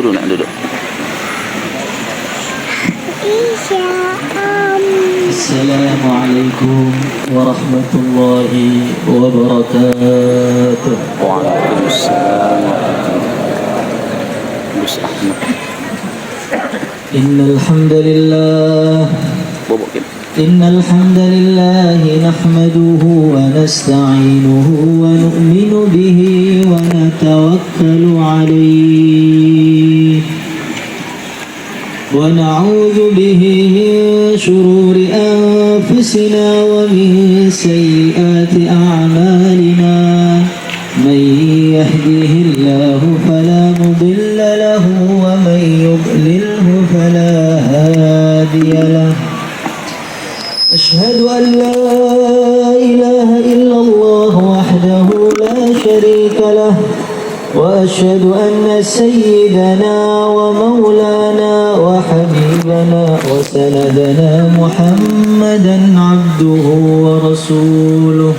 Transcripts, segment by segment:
dulu nak duduk. Assalamualaikum warahmatullahi wabarakatuh. Waalaikumsalam. Gus Ahmad. Innal hamdalillah. Bobokin. Innal hamdalillah nahmaduhu wa nasta'inuhu wa nu'minu bihi wa natawakkalu alayhi. ونعوذ به من شرور أنفسنا ومن سيئات أعمالنا من يهده الله فلا مضل له ومن يضلله فلا هادي له أشهد أن لا إله إلا الله وحده لا شريك له وأشهد أن سيدنا ومولانا وحبيبنا وسندنا محمدا عبده ورسوله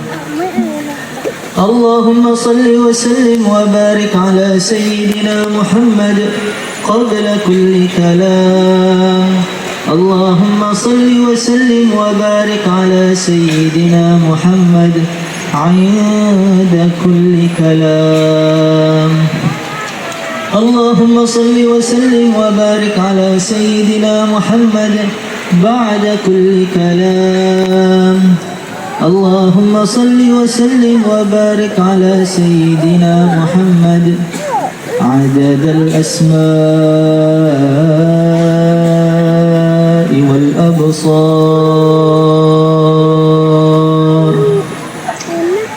اللهم صل وسلم وبارك على سيدنا محمد قبل كل كلام اللهم صل وسلم وبارك على سيدنا محمد عند كل كلام اللهم صل وسلم وبارك على سيدنا محمد بعد كل كلام اللهم صل وسلم وبارك على سيدنا محمد عدد الأسماء والأبصار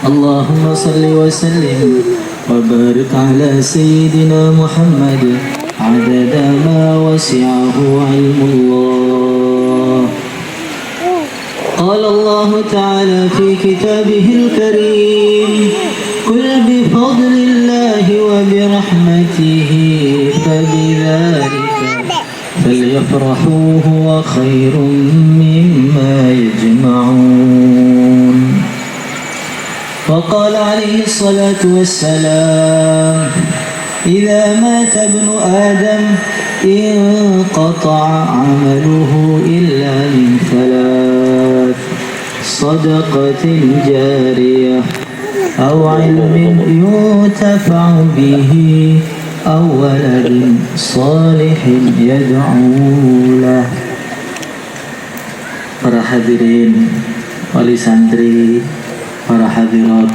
اللهم صل وسلم وبارك على سيدنا محمد عدد ما وسعه علم الله قال الله تعالى في كتابه الكريم قل بفضل الله وبرحمته فبذلك فليفرحوا هو خير مما يجمعون وقال عليه الصلاة والسلام إذا مات ابن آدم انقطع عمله إلا من ثلاث صدقة جارية أو علم ينتفع به أو ولد صالح يدعو له. Para hadirin, wali santri, para hadirat,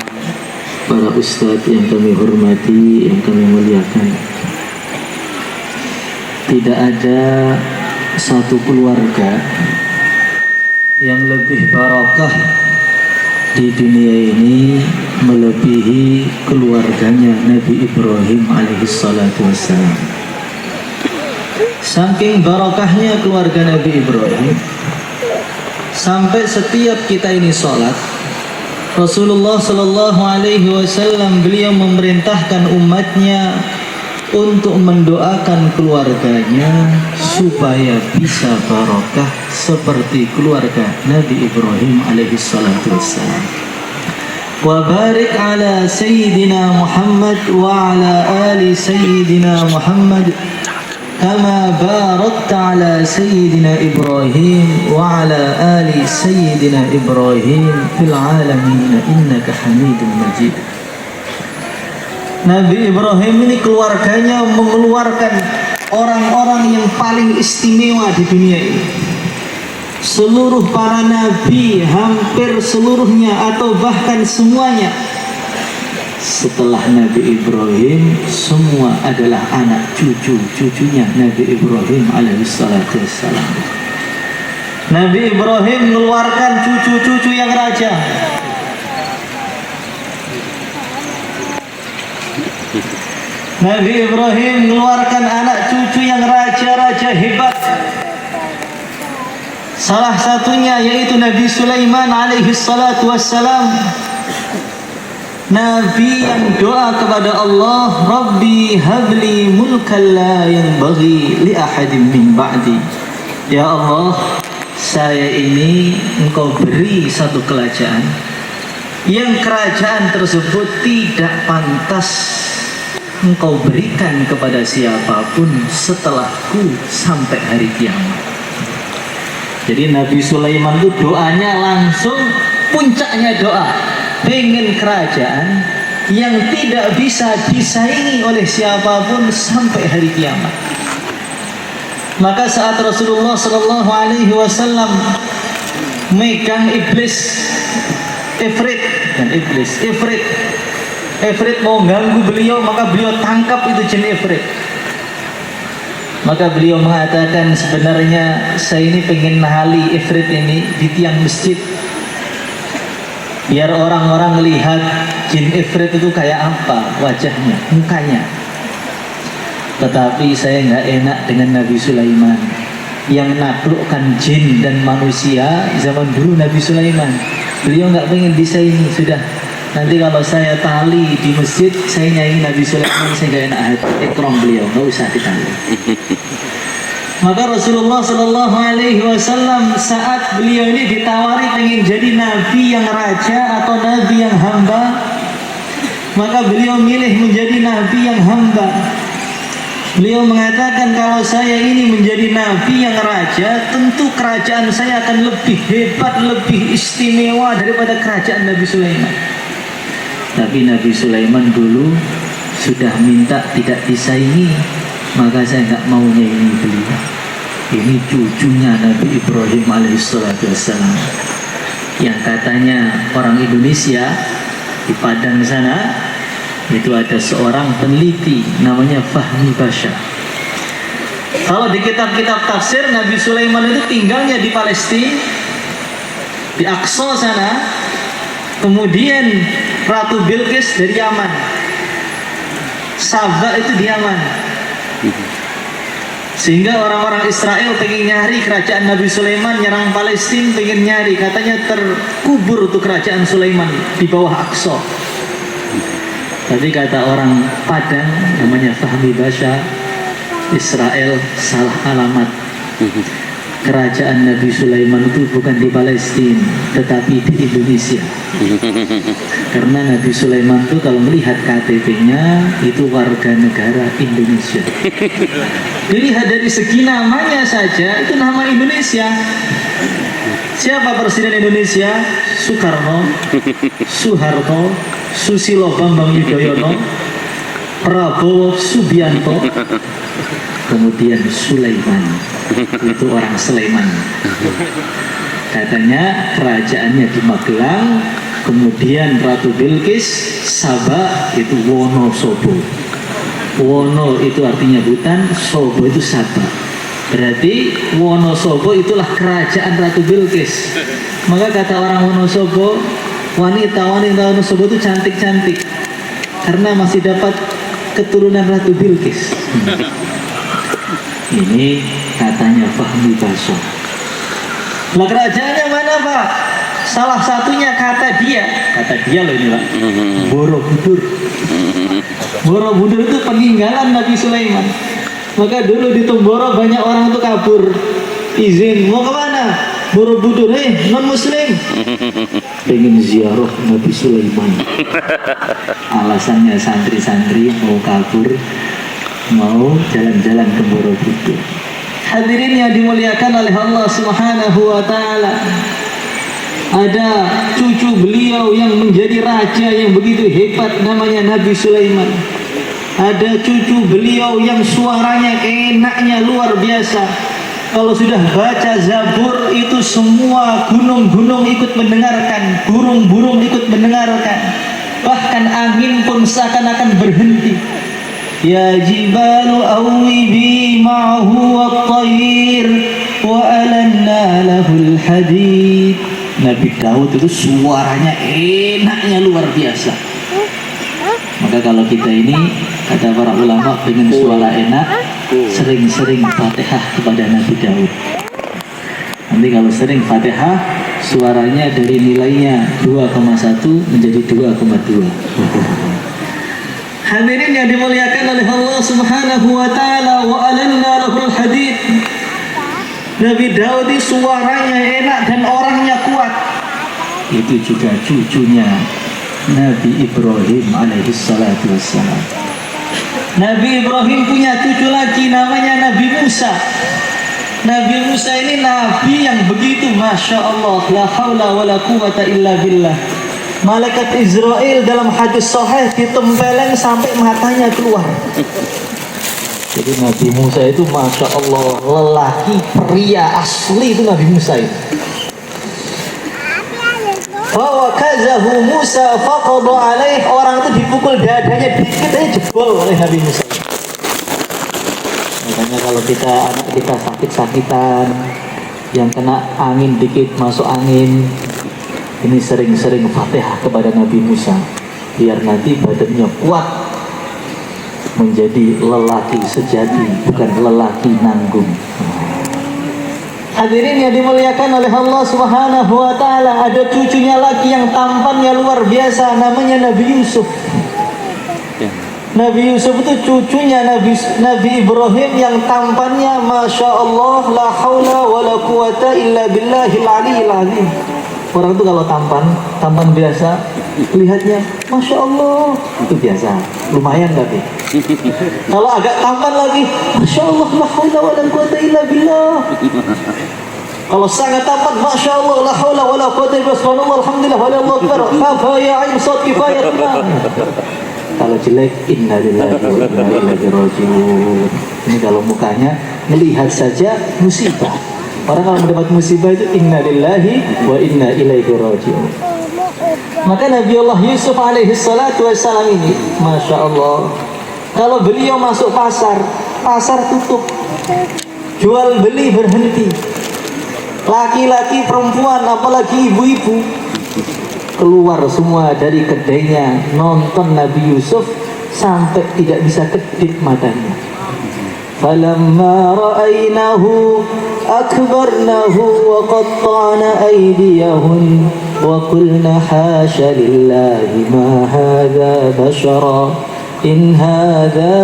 para ustadz yang kami hormati, yang kami muliakan. Tidak ada satu keluarga yang lebih barakah di dunia ini melebihi keluarganya Nabi Ibrahim alaihissalatu wassalam. Saking barakahnya keluarga Nabi Ibrahim, sampai setiap kita ini sholat, Rasulullah Sallallahu Alaihi Wasallam beliau memerintahkan umatnya untuk mendoakan keluarganya supaya bisa barakah seperti keluarga Nabi Ibrahim alaihi salatu wassalam. Wa barik ala sayyidina Muhammad wa ala ali sayyidina Muhammad kama barakta ala sayyidina Ibrahim wa ala ali sayyidina Ibrahim fil alamin innaka Hamidum Majid. Nabi Ibrahim ini keluarganya mengeluarkan orang-orang yang paling istimewa di dunia ini. Seluruh para nabi, hampir seluruhnya atau bahkan semuanya setelah Nabi Ibrahim, semua adalah anak cucu-cucunya Nabi Ibrahim alaihissalatu wassalam. Nabi Ibrahim mengeluarkan cucu-cucu yang raja. Nabi Ibrahim mengeluarkan anak cucu yang raja-raja hebat. Salah satunya yaitu Nabi Sulaiman alaihi salatu wassalam. Nabi yang doa kepada Allah, Rabbi habli mulkan la yanbaghi li ahadin min ba'di. Ya Allah, saya ini Engkau beri satu kerajaan yang kerajaan tersebut tidak pantas engkau berikan kepada siapapun setelahku sampai hari kiamat. Jadi Nabi Sulaiman itu doanya langsung puncaknya doa, pengen kerajaan yang tidak bisa disaingi oleh siapapun sampai hari kiamat. Maka saat Rasulullah Shallallahu Alaihi Wasallam megang iblis, Ifrit mau ganggu beliau, maka beliau tangkap itu jin Ifrit. Maka beliau mengatakan, sebenarnya saya ini pengen nahali Ifrit ini di tiang masjid, biar orang-orang lihat jin Ifrit itu kayak apa wajahnya, mukanya. Tetapi saya nggak enak dengan Nabi Sulaiman yang naklukkan jin dan manusia zaman dulu. Nabi Sulaiman, beliau nggak pengen disaingi. Sudah, nanti kalau saya tali di masjid, saya nyanyi Nabi Sulaiman, saya nggak enak hati. Ikram beliau, nggak usah ditali. Maka Rasulullah Shallallahu Alaihi Wasallam saat beliau ini ditawari pengen jadi nabi yang raja atau nabi yang hamba, maka beliau milih menjadi nabi yang hamba. Beliau mengatakan, kalau saya ini menjadi nabi yang raja, tentu kerajaan saya akan lebih hebat, lebih istimewa daripada kerajaan Nabi Sulaiman. Tapi Nabi Sulaiman dulu sudah minta tidak disaingi, maka saya nggak mau nyanyi beliau. Ini cucunya Nabi Ibrahim alaihissalam, yang katanya orang Indonesia di Padang sana itu ada seorang peneliti namanya Fahmi Basha. Kalau di kitab-kitab tafsir, Nabi Sulaiman itu tinggalnya di Palestina, di Aqsa sana. Kemudian Ratu Bilqis dari Yaman, Saba itu di Yaman. Sehingga orang-orang Israel pengen nyari kerajaan Nabi Sulaiman, nyerang Palestina, pengen nyari, katanya terkubur tuh kerajaan Sulaiman di bawah Aqsa. Tapi kata orang Padang namanya Fahmi Basha, Israel salah alamat. Kerajaan Nabi Sulaiman itu bukan di Palestina, tetapi di Indonesia. Karena Nabi Sulaiman itu kalau melihat KTP-nya itu warga negara Indonesia. Dilihat dari segi namanya saja itu nama Indonesia. Siapa presiden Indonesia? Soekarno, Soeharto, Susilo Bambang Yudhoyono, Prabowo Subianto, kemudian Sulaiman, itu orang Sleman. Katanya kerajaannya di Magelang, kemudian Ratu Bilqis, Saba itu Wonosobo. Wono itu artinya hutan, Sobo itu Saba. Berarti Wonosobo itulah kerajaan Ratu Bilqis. Maka kata orang Wonosobo, wanita-wanita Wonosobo itu cantik-cantik karena masih dapat keturunan Ratu Bilqis. Ini katanya Fahmi Basha. Lah kerajaannya mana Pak? Salah satunya kata dia loh ini Pak, Borobudur. Borobudur itu peninggalan Nabi Sulaiman. Maka dulu di Tomboro banyak orang itu kabur, izin mau kemana? Borobudur, non muslim pengen ziarah Nabi Sulaiman. Alasannya santri-santri mau kabur, mau jalan-jalan ke Borobudur. Hadirin yang dimuliakan oleh Allah Subhanahu wa Ta'ala, ada cucu beliau yang menjadi raja yang begitu hebat, namanya Nabi Sulaiman. Ada cucu beliau yang suaranya enaknya luar biasa. Kalau sudah baca Zabur itu semua gunung-gunung ikut mendengarkan, burung-burung ikut mendengarkan, bahkan angin pun seakan-akan berhenti. Ya jibalu awibi ma'ahu wat-tayr wa alanna lahul hadid. Nabi Daud itu suaranya enaknya luar biasa. Maka kalau kita ini, kata para ulama, pengen suara enak, sering-sering Fatihah kepada Nabi Daud. Nanti kalau sering Fatihah, suaranya dari nilainya 2,1 menjadi 2,2. Hadirin yang dimuliakan oleh Allah Subhanahu wa Ta'ala, wa alanna lahul hadid. Nabi Daud suaranya enak dan orangnya kuat. Itu juga cucunya Nabi Ibrahim alaihissalatu wassalam. Nabi Ibrahim punya cucu lagi namanya Nabi Musa. Nabi Musa ini nabi yang begitu Masya Allah, la haula wa la quwata illa billah. Malaikat Israel dalam hadis sahih ditempeleng sampai matanya keluar. Jadi Nabi Musa itu Masya Allah, lelaki pria asli itu Nabi Musa itu. Fawakazahu Musa faqadu alaih, orang itu dipukul dadanya dikit aja jebol oleh Nabi Musa. Makanya kalau anak kita sakit-sakitan, yang kena angin dikit masuk angin, ini sering-sering Fatihah kepada Nabi Musa, biar nanti badannya kuat menjadi lelaki sejati, bukan lelaki nanggung. Hadirin yang dimuliakan oleh Allah Subhanahu wa taala, ada cucunya lagi yang tampannya luar biasa, namanya Nabi Yusuf. Nabi Yusuf itu cucunya Nabi Ibrahim yang tampannya Masya Allah, la haula wa la quwata illa billahil aliyil azim. Orang itu kalau tampan biasa, lihatnya Masya Allah, itu biasa, lumayan tapi. Kalau agak tampan lagi, Masya Allah, la haula wa la quwata illa billah. Kalau sangat tampan, Masya Allah, la haula wa la quwata illa billah, alhamdulillah, wa la akbar, khafa ya ain sawt kifayat. Kalau jelek, innalillahi wa inna ilaihi raji'un. Ini kalau mukanya melihat saja musibah. Orang kalau mendapat musibah itu innalillahi wa inna ilaihi raji'un. Maka Nabi Allah Yusuf alaihi salatu wassalam ini, Masya Allah, kalau beliau masuk pasar tutup, jual beli berhenti. Laki-laki, perempuan, apalagi ibu-ibu, keluar semua dari kedainya nonton Nabi Yusuf sampai tidak bisa kedip matanya. Falamma ra'aynahu akbarnahu wa qatta'na aydiyahun wa qulna hasya lillahi ma hadha bashara in hadha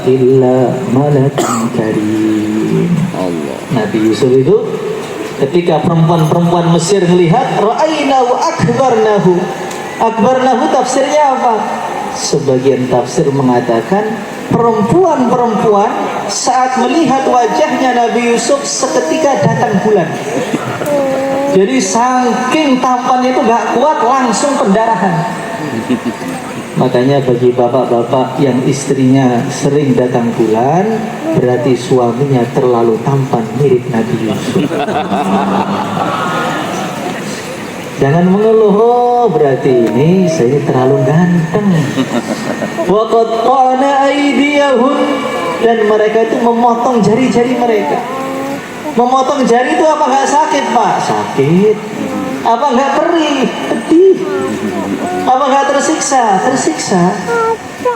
illa malakun karim. Nabi Yusuf itu ketika perempuan-perempuan Mesir melihat, ra'aynahu akbarnahu tafsirnya apa? Sebagian tafsir mengatakan perempuan-perempuan saat melihat wajahnya Nabi Yusuf seketika datang bulan. Jadi saking tampannya itu gak kuat, langsung pendarahan. Makanya bagi bapak-bapak yang istrinya sering datang bulan, berarti suaminya terlalu tampan mirip Nabi Yusuf. Jangan mengeluh, oh berarti ini saya terlalu ganteng. Wa qatta'na aydiyahun, dan mereka itu memotong jari-jari mereka. Memotong jari itu apa gak sakit, Pak? Sakit. Apa gak perih? Pedih. Apa gak tersiksa? Tersiksa.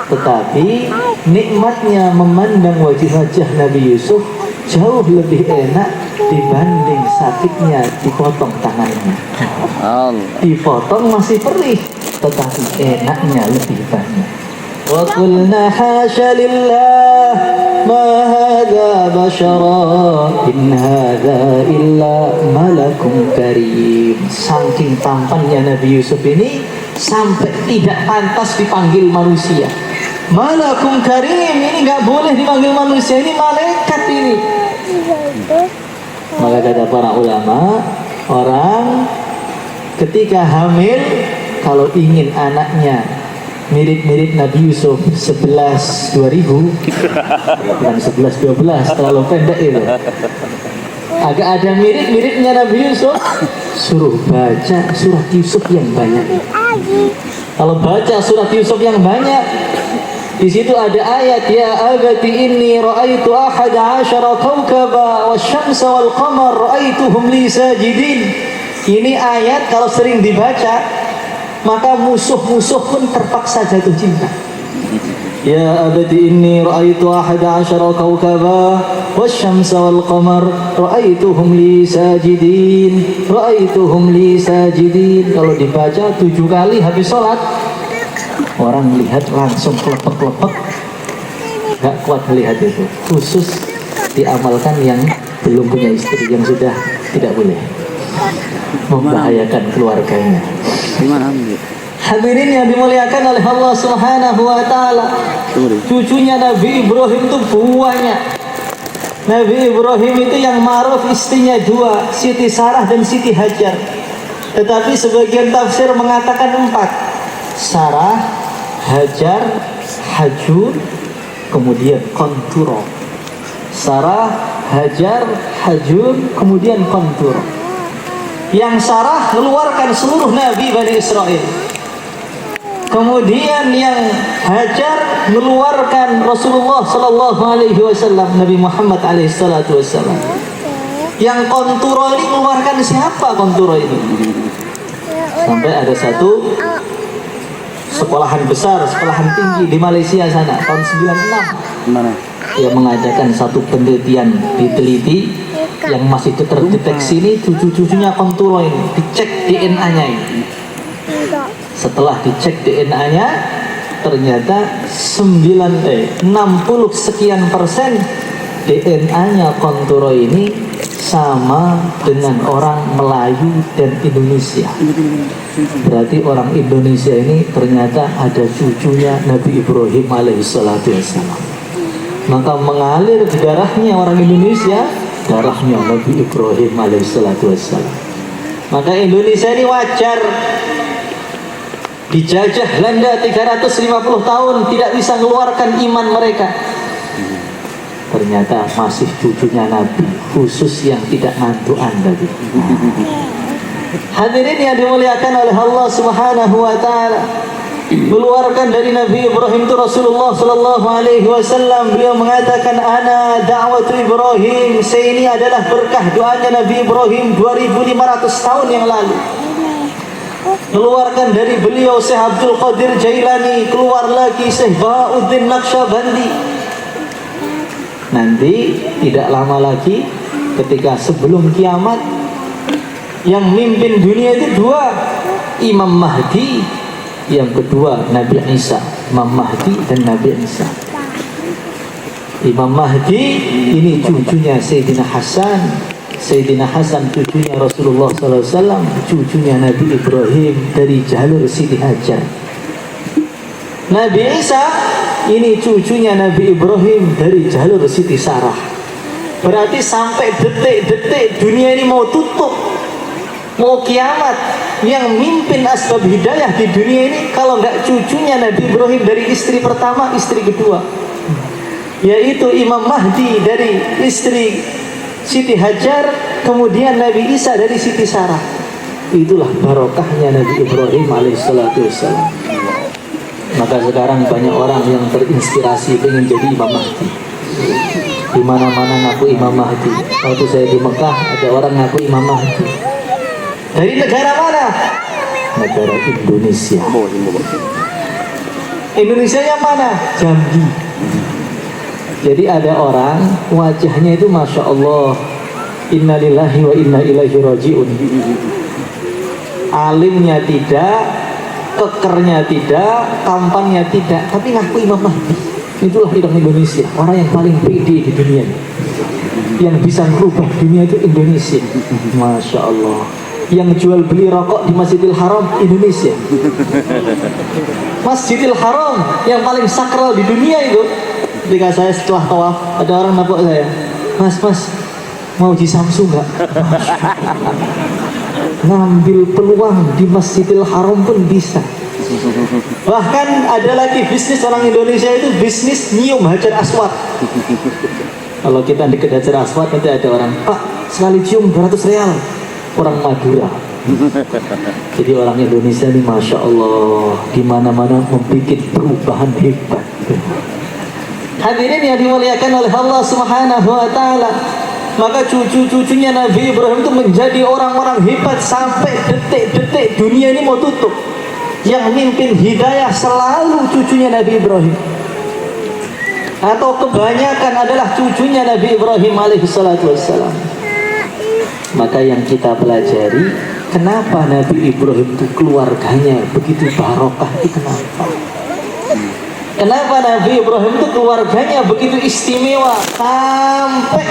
Tetapi nikmatnya memandang wajah-wajah Nabi Yusuf jauh lebih enak dibanding sakitnya dipotong tangannya. Dipotong masih perih, tetapi enaknya lebih banyak. Wa qulna hasya lillah ma hadza bashara in hadza illa malakun karim. Saking tampannya Nabi Yusuf ini sampai tidak pantas dipanggil manusia. Malakun karim, ini nggak boleh dipanggil manusia, ini malaikat ini. Maka kata para ulama, orang ketika hamil kalau ingin anaknya mirip-mirip Nabi Yusuf 11-2000, bukan 11-12, terlalu pendek itu, agak ada mirip-miripnya Nabi Yusuf, suruh baca surat Yusuf yang banyak. Kalau baca surat Yusuf yang banyak, di situ ada ayat, ya abati inni ra'aitu ahada asyara kawkaba wasyamsa wal qamar ra'aituhum li sajidin. Ini ayat kalau sering dibaca, maka musuh-musuh pun terpaksa jatuh cinta. Ya abati inni ra'aitu ahada asyara kawkaba wasyamsa wal qamar ra'aituhum li sajidin. Ra'aituhum li sajidin. Kalau dibaca 7 kali habis sholat, orang lihat langsung kelepek-kelepek, gak kuat melihat itu. Khusus diamalkan yang belum punya istri, yang sudah tidak boleh, membahayakan keluarganya. Hadirin yang dimuliakan oleh Allah Subhanahu wa taala. Cucunya Nabi Ibrahim itu banyak. Nabi Ibrahim itu yang ma'ruf istrinya dua, Siti Sarah dan Siti Hajar. Tetapi sebagian tafsir mengatakan 4. Sarah, Hajar, Hajur, kemudian Konturo. Sarah, Hajar, Hajur, kemudian Konturo. Yang Sarah mengeluarkan seluruh Nabi Bani Israel. Kemudian yang Hajar mengeluarkan Rasulullah Sallallahu Alaihi Wasallam, Nabi Muhammad Alaihi Salatu Wasallam. Yang Konturo ini mengeluarkan siapa Konturo ini? Sampai ada satu sekolahan besar, sekolahan tinggi di Malaysia sana tahun 96. Mana? Dia mengadakan satu penelitian, diteliti yang masih terdeteksi ini cucu-cucunya Konturo ini, dicek DNA-nya ini. Setelah dicek DNA-nya, ternyata 60 sekian persen DNA-nya Konturo ini sama dengan orang Melayu dan Indonesia. Berarti orang Indonesia ini ternyata ada cucunya Nabi Ibrahim alaihissalatu wassalam. Maka mengalir di darahnya orang Indonesia, darahnya Nabi Ibrahim alaihissalatu wassalam. Maka Indonesia ini wajar dijajah Belanda 350 tahun tidak bisa mengeluarkan iman mereka. Ternyata masih cucunya Nabi, khusus yang tidak ngantuan tadi. Hadirin yang dimuliakan oleh Allah Subhanahu wa taala. Keluarkan dari Nabi Ibrahim itu Rasulullah sallallahu alaihi wasallam, beliau mengatakan ana da'watu Ibrahim, saya ini adalah berkah doanya Nabi Ibrahim 2500 tahun yang lalu. Keluarkan dari beliau Syekh Abdul Qadir Jailani, keluar lagi Syekh Bahauddin Naqsyabandi. Nanti tidak lama lagi ketika sebelum kiamat yang mimpin dunia itu 2, Imam Mahdi, yang kedua Nabi Isa. Imam Mahdi dan Nabi Isa. Imam Mahdi ini cucunya Sayyidina Hasan. Sayyidina Hasan cucunya Rasulullah SAW, cucunya Nabi Ibrahim dari jalur Siti Hajar. Nabi Isa ini cucunya Nabi Ibrahim dari jalur Siti Sarah. Berarti sampai detik-detik dunia ini mau tutup, mau kiamat, yang mimpin asbab hidayah di dunia ini kalau nggak cucunya Nabi Ibrahim dari istri pertama, istri kedua, yaitu Imam Mahdi dari istri Siti Hajar, kemudian Nabi Isa dari Siti Sarah. Itulah barokahnya Nabi Ibrahim alaihissalatu wassalam. Maka sekarang banyak orang yang terinspirasi ingin jadi Imam Mahdi. Di mana-mana ngaku Imam Mahdi. Waktu saya di Mekah ada orang ngaku Imam Mahdi. Dari negara mana? Negara Indonesia. Indonesia yang mana? Jambi. Jadi ada orang wajahnya itu Masya Allah, innalillahi wa inna ilaihi raji'un. Alimnya tidak, kekernya tidak, tampannya tidak, tapi ngaku Imam Mahdi. Itulah orang Indonesia, orang yang paling pede di dunia. Yang bisa merubah dunia itu Indonesia. Masya Allah. Yang jual beli rokok di Masjidil Haram Indonesia. Masjidil Haram yang paling sakral di dunia itu. Ketika saya setelah tawaf, ada orang napok saya, mas mau uji Samsu nggak? Ngambil peluang di Masjidil Haram pun bisa. Bahkan ada lagi bisnis orang Indonesia itu bisnis nyium Hajar Aswad. Kalau kita dekat Hajar Aswad nanti ada orang, Pak sekali cium 200 real. Orang Madura. Jadi orang Indonesia ini Masya Allah, di mana-mana membuat perubahan hebat. Hadirin yang dimuliakan oleh Allah Subhanahu wa taala. Maka cucu-cucunya Nabi Ibrahim itu menjadi orang-orang hebat sampai detik-detik dunia ini mau tutup. Yang mimpin hidayah selalu cucunya Nabi Ibrahim. Atau kebanyakan adalah cucunya Nabi Ibrahim alaihissalatu wassalam. Maka yang kita pelajari, kenapa Nabi Ibrahim itu keluarganya begitu barokah itu kenapa? Kenapa Nabi Ibrahim itu keluarganya begitu istimewa sampai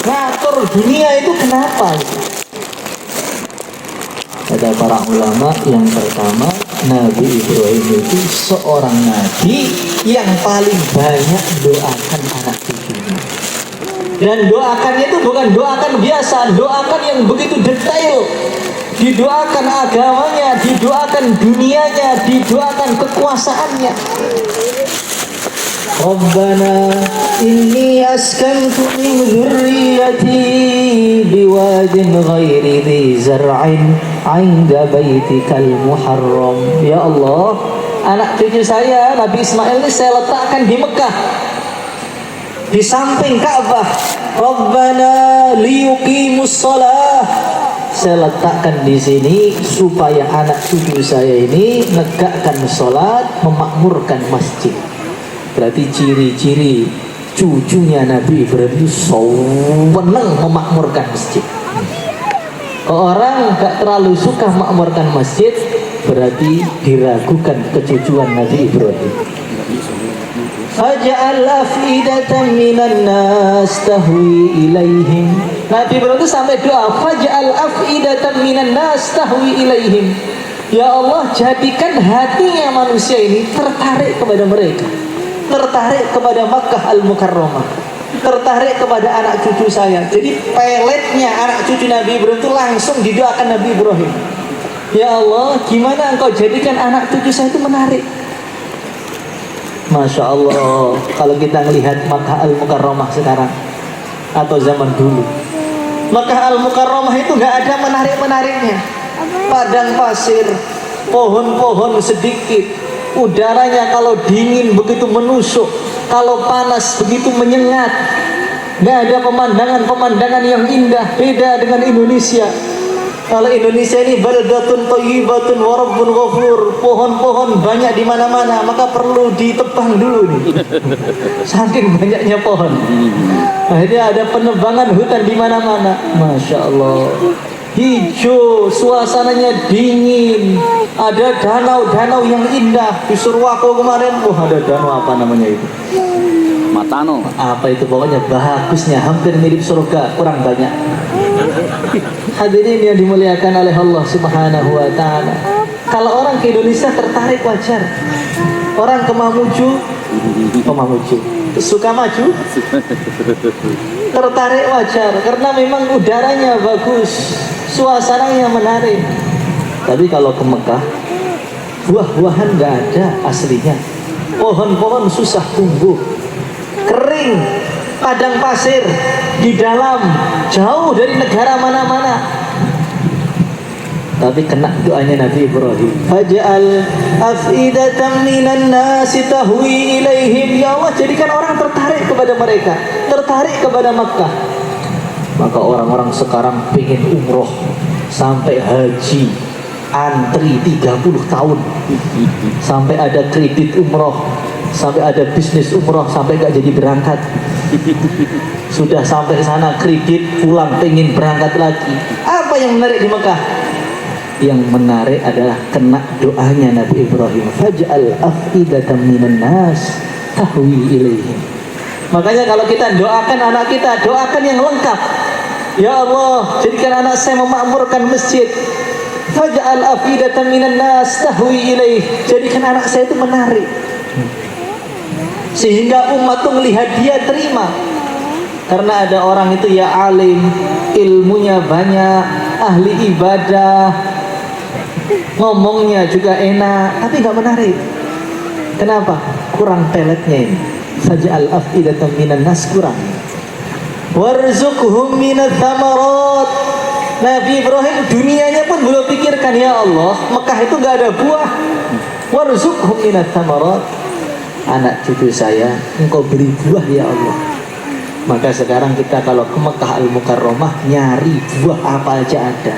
ngatur dunia itu kenapa? Ada kata para ulama, yang pertama, Nabi Ibrahim itu seorang nabi yang paling banyak doakan anak cucunya. Dan doakannya itu bukan doakan biasa, doakan yang begitu detail. Didoakan agamanya, didoakan dunianya, didoakan kekuasaannya. Rabbana inni askantu min dzurriyyati biwadin ghairi dzi zar'in 'inda baitikal muharram. Ya Allah, anak cucu saya Nabi Ismail ini saya letakkan di Mekah, di samping Ka'bah. Rabbana liyuqimus shalah. Saya letakkan di sini supaya anak cucu saya ini menegakkan sholat, memakmurkan masjid. Berarti ciri-ciri cucunya Nabi Ibrahim itu senang memakmurkan masjid. Orang gak terlalu suka memakmurkan masjid, berarti diragukan kecucuan Nabi Ibrahim. Faj'al af'idatan minan nas tahwi ilaihim. Nabi Ibrahim itu sampai doa, faj'al af'idatan minan nas tahwi ilaihim. Ya Allah, jadikan hatinya manusia ini tertarik kepada mereka, tertarik kepada Makkah Al-Mukarramah, tertarik kepada anak cucu saya. Jadi peletnya anak cucu Nabi Ibrahim itu langsung didoakan Nabi Ibrahim. Ya Allah, gimana engkau jadikan anak cucu saya itu menarik. Masya Allah, kalau kita melihat Makkah Al-Mukarramah sekarang atau zaman dulu, Makkah Al-Mukarramah itu gak ada menarik-menariknya. Padang pasir, pohon-pohon sedikit, udaranya kalau dingin begitu menusuk, kalau panas begitu menyengat. Gak ada pemandangan-pemandangan yang indah. Beda dengan Indonesia. Kalau Indonesia ini baldatun thayyibatun wa rabbun ghafur, pohon-pohon banyak di mana-mana, maka perlu ditebang dulu nih. Saking banyaknya pohon. Akhirnya ada penebangan hutan di mana-mana. Masya Allah. Hijau, suasananya dingin, ada danau-danau yang indah. Di Surwako kemarin, ada danau apa namanya itu? Matano. Apa itu, pokoknya bagusnya, hampir mirip surga, kurang banyak. Hadirin yang dimuliakan oleh Allah Subhanahu wa ta'ala, kalau orang ke Indonesia tertarik wajar. Orang ke Mamuju, suka maju, tertarik wajar, karena memang udaranya bagus, suasananya menarik. Tapi kalau ke Mekah, buah-buahan gak ada aslinya, pohon-pohon susah tumbuh, kering, padang pasir di dalam, jauh dari negara mana-mana. Tapi kena doanya Nabi Ibrahim, faj'al af'idatan minan nasi tahwi ilaihim. Ya Allah, jadikan orang tertarik kepada mereka, tertarik kepada Makkah. Maka orang-orang sekarang pengen umroh sampai haji, antri 30 tahun, sampai ada kredit umroh, sampai ada bisnis umroh, sampai gak jadi berangkat. Sudah sampai sana kredit, pulang pengen berangkat lagi. Apa yang menarik di Mekah? Yang menarik adalah kena doanya Nabi Ibrahim, faj'al af'idatan minan nas tahwi ilaihim. Makanya kalau kita doakan anak kita, doakan yang lengkap. Ya Allah, jadikan anak saya memakmurkan masjid. Faj'al af'idatan minan nas tahwi ilaih. Jadikan anak saya itu menarik, sehingga umat itu melihat dia terima. Karena ada orang itu ya alim, ilmunya banyak, ahli ibadah, ngomongnya juga enak, tapi gak menarik. Kenapa? Kurang peletnya ini. Faj'al af'idatan minan nas, kurang. Warzuqhum minats tsamarat. Nabi Ibrahim dunianya pun belum pikirkan. Ya Allah, Mekah itu gak ada buah. Warzuqhum minats tsamarat. Anak cucu saya engkau beri buah ya Allah. Maka sekarang kita kalau ke Mekah Al-Mukarramah, nyari buah apa aja ada.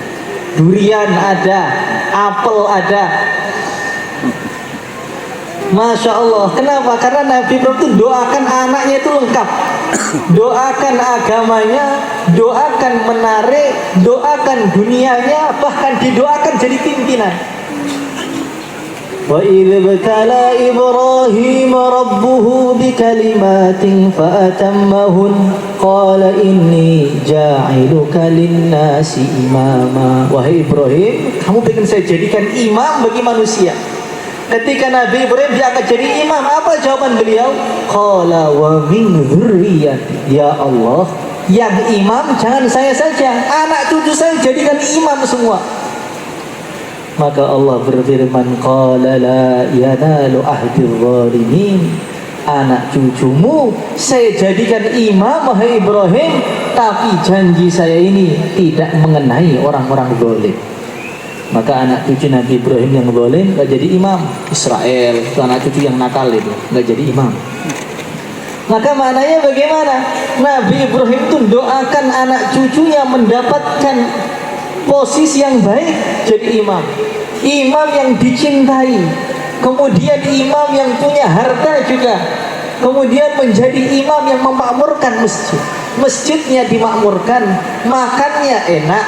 Durian ada, apel ada. Masya Allah. Kenapa? Karena Nabi Ibrahim itu doakan anaknya itu lengkap. Doakan agamanya, doakan menarik, doakan dunianya, bahkan didoakan jadi pimpinan. وَإِذِ ابْتَلَى إِبْرَاهِيمَ رَبُّهُ بِكَلِمَاتٍ فَأَتَمَّهُنَّ qala inni ja'iluka linnasi imama. Wahai Ibrahim, kamu ingin saya jadikan imam bagi manusia. Ketika Nabi Ibrahim diangkat jadi imam, apa jawaban beliau? Qala wa min dzurriyyati. Ya Allah, yang imam jangan saya saja, anak cucu saya jadikan imam semua. Maka Allah berfirman, qala la yanalu ahdil zalimin. Anak cucumu saya jadikan imam wahai Ibrahim, tapi janji saya ini tidak mengenai orang-orang zalim. Maka anak cucu Nabi Ibrahim yang zalim gak jadi imam. Israel itu anak cucu yang nakal itu gak jadi imam. Maka maknanya bagaimana? Nabi Ibrahim itu doakan anak cucunya mendapatkan posisi yang baik jadi imam. Imam yang dicintai. Kemudian imam yang punya harta juga. Kemudian menjadi imam yang memakmurkan masjid. Masjidnya dimakmurkan, makannya enak,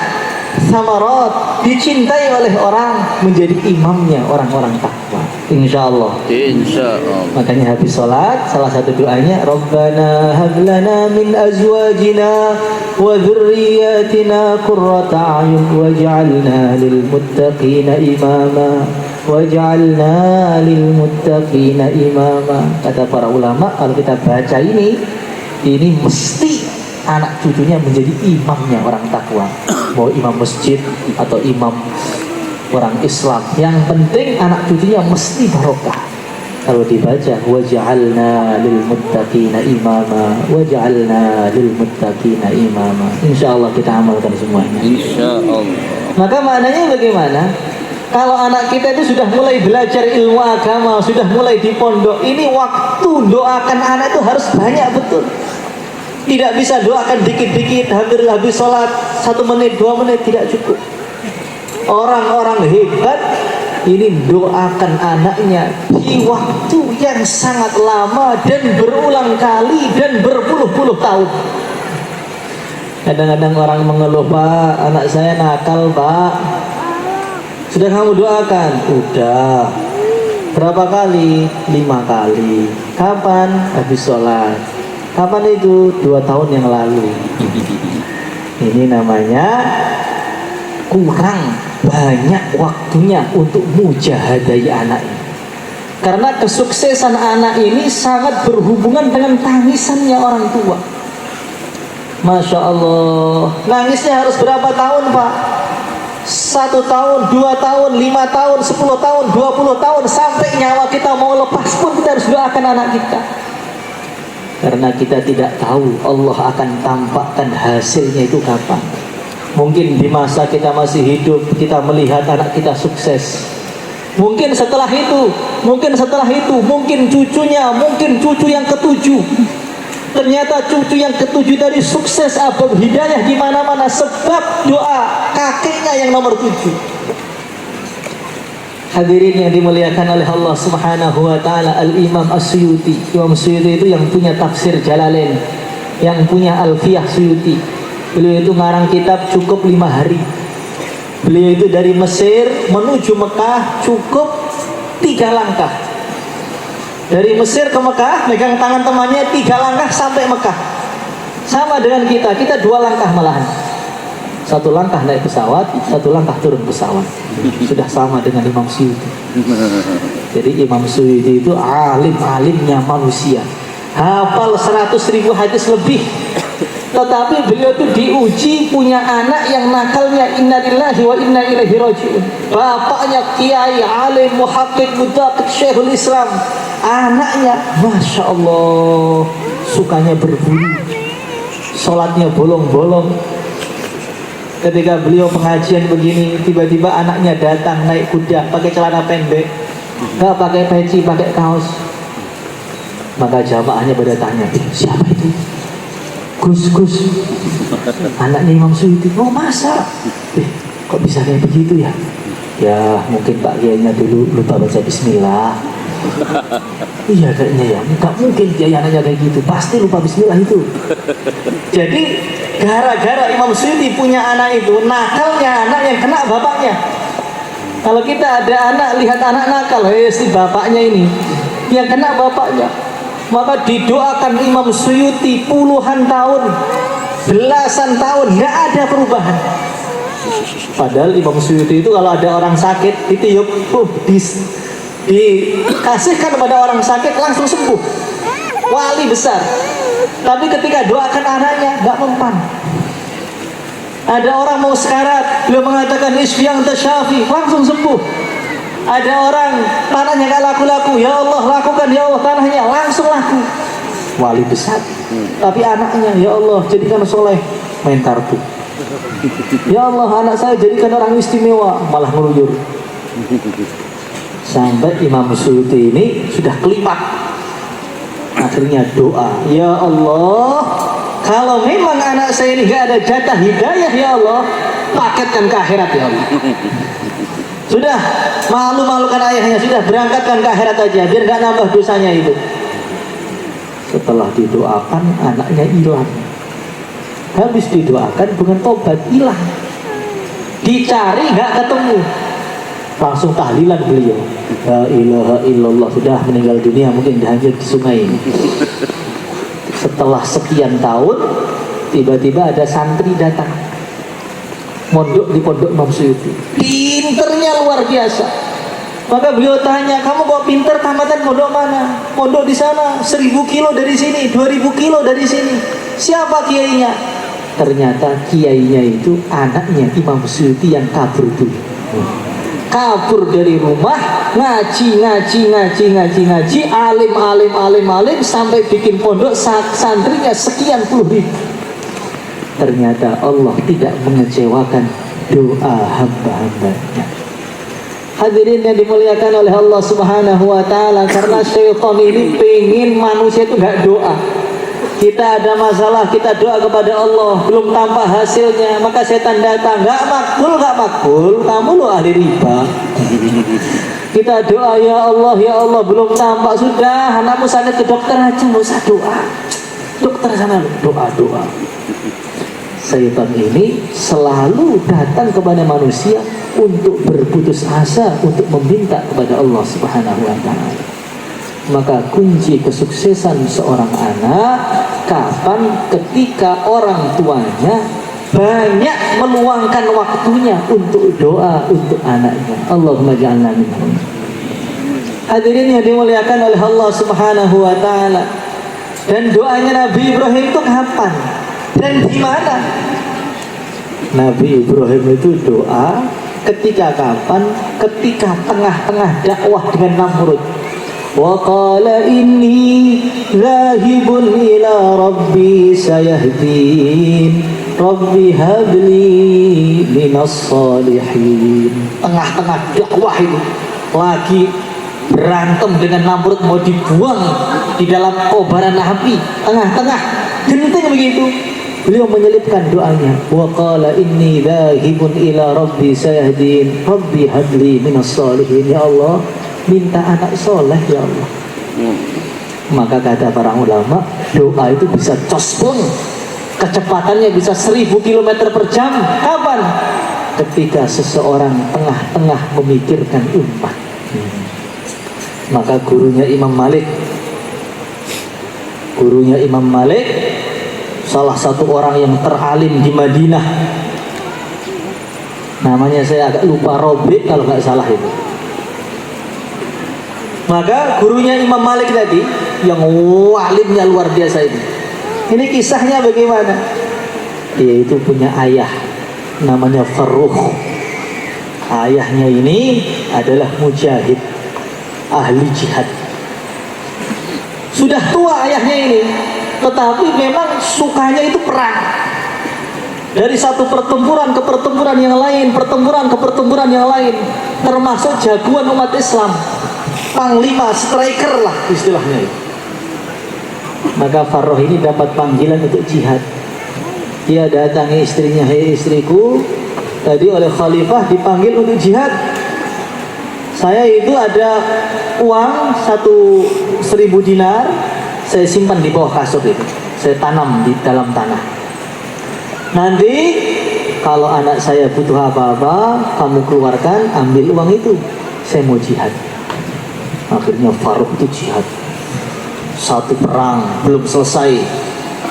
samarat, dicintai oleh orang, menjadi imamnya orang-orang takwa. Insyaallah. Insyaallah. Makanya habis sholat salah satu doanya, Rabbana hablana min azwajina wa dzurriyyatina qurrata a'yun waj'alna lil muttaqina imama. Waj'alna lil muttaqina imama. Kata para ulama, kalau kita baca ini mesti anak cucunya menjadi imamnya orang takwa. Mau imam masjid atau imam orang Islam, yang penting anak cucunya mesti barokah. Kalau dibaca waj'alna lil muttaqina imama, waj'alna lil muttaqina imama. Insyaallah kita amalkan semuanya. Insyaallah. Maka maknanya bagaimana? Kalau anak kita itu sudah mulai belajar ilmu agama, sudah mulai di pondok, ini waktu doakan anak itu harus banyak betul. Tidak bisa doakan dikit-dikit, hampir habis sholat 1 menit, 2 menit, tidak cukup. Orang-orang hebat ini doakan anaknya di waktu yang sangat lama dan berulang kali dan berpuluh-puluh tahun. Kadang-kadang orang mengeluh, Pak, anak saya nakal, Pak. Sudah kamu doakan? Udah. Berapa kali? 5 kali. Kapan? Habis sholat. Kapan itu? 2 tahun yang lalu. Ini namanya kurang banyak waktunya untuk mujahadai anak ini. Karena kesuksesan anak ini sangat berhubungan dengan tangisannya orang tua. Masya Allah. Nangisnya harus berapa tahun, Pak? 1 tahun, 2 tahun, 5 tahun, 10 tahun, 20 tahun, sampai nyawa kita mau lepas pun kita harus doakan anak kita. Karena kita tidak tahu Allah akan tampakkan hasilnya itu kapan. Mungkin di masa kita masih hidup kita melihat anak kita sukses. Mungkin setelah itu, mungkin cucunya, mungkin cucu yang ke-7. Ternyata cucu yang ke-7 dari sukses, abab hidayah di mana-mana sebab doa kakeknya yang nomor 7. Hadirin yang dimuliakan oleh Allah Subhanahu wa taala, Al-Imam As-Suyuti. Imam Suyuti itu yang punya tafsir Jalalain, yang punya Alfiyah Suyuti. Beliau itu ngarang kitab cukup 5 hari. Beliau itu dari Mesir menuju Mekah cukup 3 langkah. Dari Mesir ke Mekah, megang tangan temannya 3 langkah sampai Mekah. Sama dengan kita 2 langkah malahan. 1 langkah naik pesawat, 1 langkah turun pesawat. Sudah sama dengan Imam Suyuti. Jadi Imam Suyuti itu alim-alimnya manusia. Hafal 100.000 hadis lebih. Tetapi beliau itu diuji punya anak yang nakalnya innalillahi wa inna ilaihi raji'un. Bapaknya kiai, alim, muhakkik, mudzakkir, Syekhul Islam. Anaknya Masya Allah sukanya berburu, sholatnya bolong-bolong. Ketika beliau pengajian begini, tiba-tiba anaknya datang naik kuda pakai celana pendek, nggak pakai peci, pakai kaos. Maka jamaahnya pada tanya, siapa itu? Gus, anaknya Imam Suyuti. Oh masa? Kok bisa kayak begitu ya? Ya mungkin Pak Kiainya dulu lupa baca Bismillah. Iya kayaknya ya, nggak mungkin dia anaknya kayak gitu, pasti lupa Bismillah itu. Jadi gara-gara Imam Suyuti punya anak itu, nakalnya anak yang kena bapaknya. Kalau kita ada anak, lihat anak nakal, si bapaknya ini yang kena bapaknya. Maka didoakan Imam Suyuti puluhan tahun, belasan tahun, nggak ada perubahan. Padahal Imam Suyuti itu kalau ada orang sakit itu yuk dikasihkan kepada orang sakit langsung sembuh, wali besar. Tapi ketika doakan anaknya nggak mempan. Ada orang mau sekarat, beliau mengatakan isfi anta syafi, langsung sembuh. Ada orang tanahnya nggak laku-laku, ya Allah lakukan ya Allah tanahnya, langsung laku. Wali besar. Tapi anaknya, ya Allah jadikan soleh, main kartu. Ya Allah anak saya jadikan orang istimewa, malah ngeluyur. Sampai Imam Suyuti ini sudah kelipat. Akhirnya doa, ya Allah, kalau memang anak saya ini gak ada jatah hidayah ya Allah, paketkan ke akhirat ya Allah. Sudah malu-malukan ayahnya, sudah berangkatkan ke akhirat aja biar gak nambah dosanya itu. Setelah didoakan anaknya hilang. Habis didoakan dengan tobat hilang. Dicari gak ketemu. Langsung tahlilan beliau, la ilaha illallah, sudah meninggal dunia, mungkin dihancur di sungai ini. Setelah sekian tahun tiba-tiba ada santri datang mondok di pondok Imam Suyuti, pinternya luar biasa. Maka beliau tanya, kamu kok pinter, tamatan pondok mana? Pondok di sana 1000 kilo dari sini, 2000 kilo dari sini. Siapa kiainya? Ternyata kiainya itu anaknya Imam Suyuti yang kabur dulu. Kabur dari rumah, ngaji, alim sampai bikin pondok, santrinya sekian puluh ribu. Ternyata Allah tidak mengecewakan doa hamba-hambanya. Hadirin yang dimuliakan oleh Allah Subhanahu wa ta'ala, karena syaitan ini pengen manusia itu gak doa. Kita ada masalah, kita doa kepada Allah, belum tampak hasilnya, maka setan datang, gak makbul, kamu lo ahli riba. Kita doa, ya Allah, belum tampak, sudah, anakmu sakit ke dokter aja, gak usah doa. Dokter sana, doa. Setan ini selalu datang kepada manusia untuk berputus asa, untuk meminta kepada Allah Subhanahu wa ta'ala. Maka kunci kesuksesan seorang anak kapan? Ketika orang tuanya banyak meluangkan waktunya untuk doa untuk anaknya. Allahumma ja'alna minhum. Hadirin yang dimuliakan oleh Allah Subhanahu wa ta'ala. Dan doanya Nabi Ibrahim itu kapan dan di mana? Nabi Ibrahim itu doa ketika kapan? Ketika tengah-tengah dakwah dengan Namrud. Wa qala inni dhahibun ila rabbi sayahdin rabbi habli minas salihin. Tengah-tengah dakwah itu lagi berantem dengan Namrud, mau dibuang di dalam kobaran api. Tengah-tengah genting begitu, beliau menyelipkan doanya, wa qala inni dhahibun ila rabbi sayahdin rabbi habli minas salihin. Ya Allah, minta anak soleh ya Allah. Maka kata para ulama, doa itu bisa cospun, kecepatannya bisa 1000 km per jam. Kapan? Ketika seseorang tengah-tengah memikirkan umat. Maka gurunya Imam Malik, salah satu orang yang teralim di Madinah, namanya saya agak lupa, Robi kalau nggak salah itu. Maka gurunya Imam Malik tadi, yang walimnya luar biasa ini kisahnya bagaimana? Dia itu punya ayah namanya Farrukh. Ayahnya ini adalah mujahid, ahli jihad. Sudah tua ayahnya ini, tetapi memang sukanya itu perang. Dari satu pertempuran ke pertempuran yang lain, pertempuran ke pertempuran yang lain, termasuk jagoan umat Islam, panglima, striker lah istilahnya. Maka Farrukh ini dapat panggilan untuk jihad. Dia datangi istrinya, hei istriku, tadi oleh khalifah dipanggil untuk jihad. Saya itu ada uang 1000 dinar, saya simpan di bawah kasur itu, saya tanam di dalam tanah. Nanti kalau anak saya butuh apa-apa, kamu keluarkan, ambil uang itu, saya mau jihad. Akhirnya Farrukh itu jihad. Satu perang belum selesai,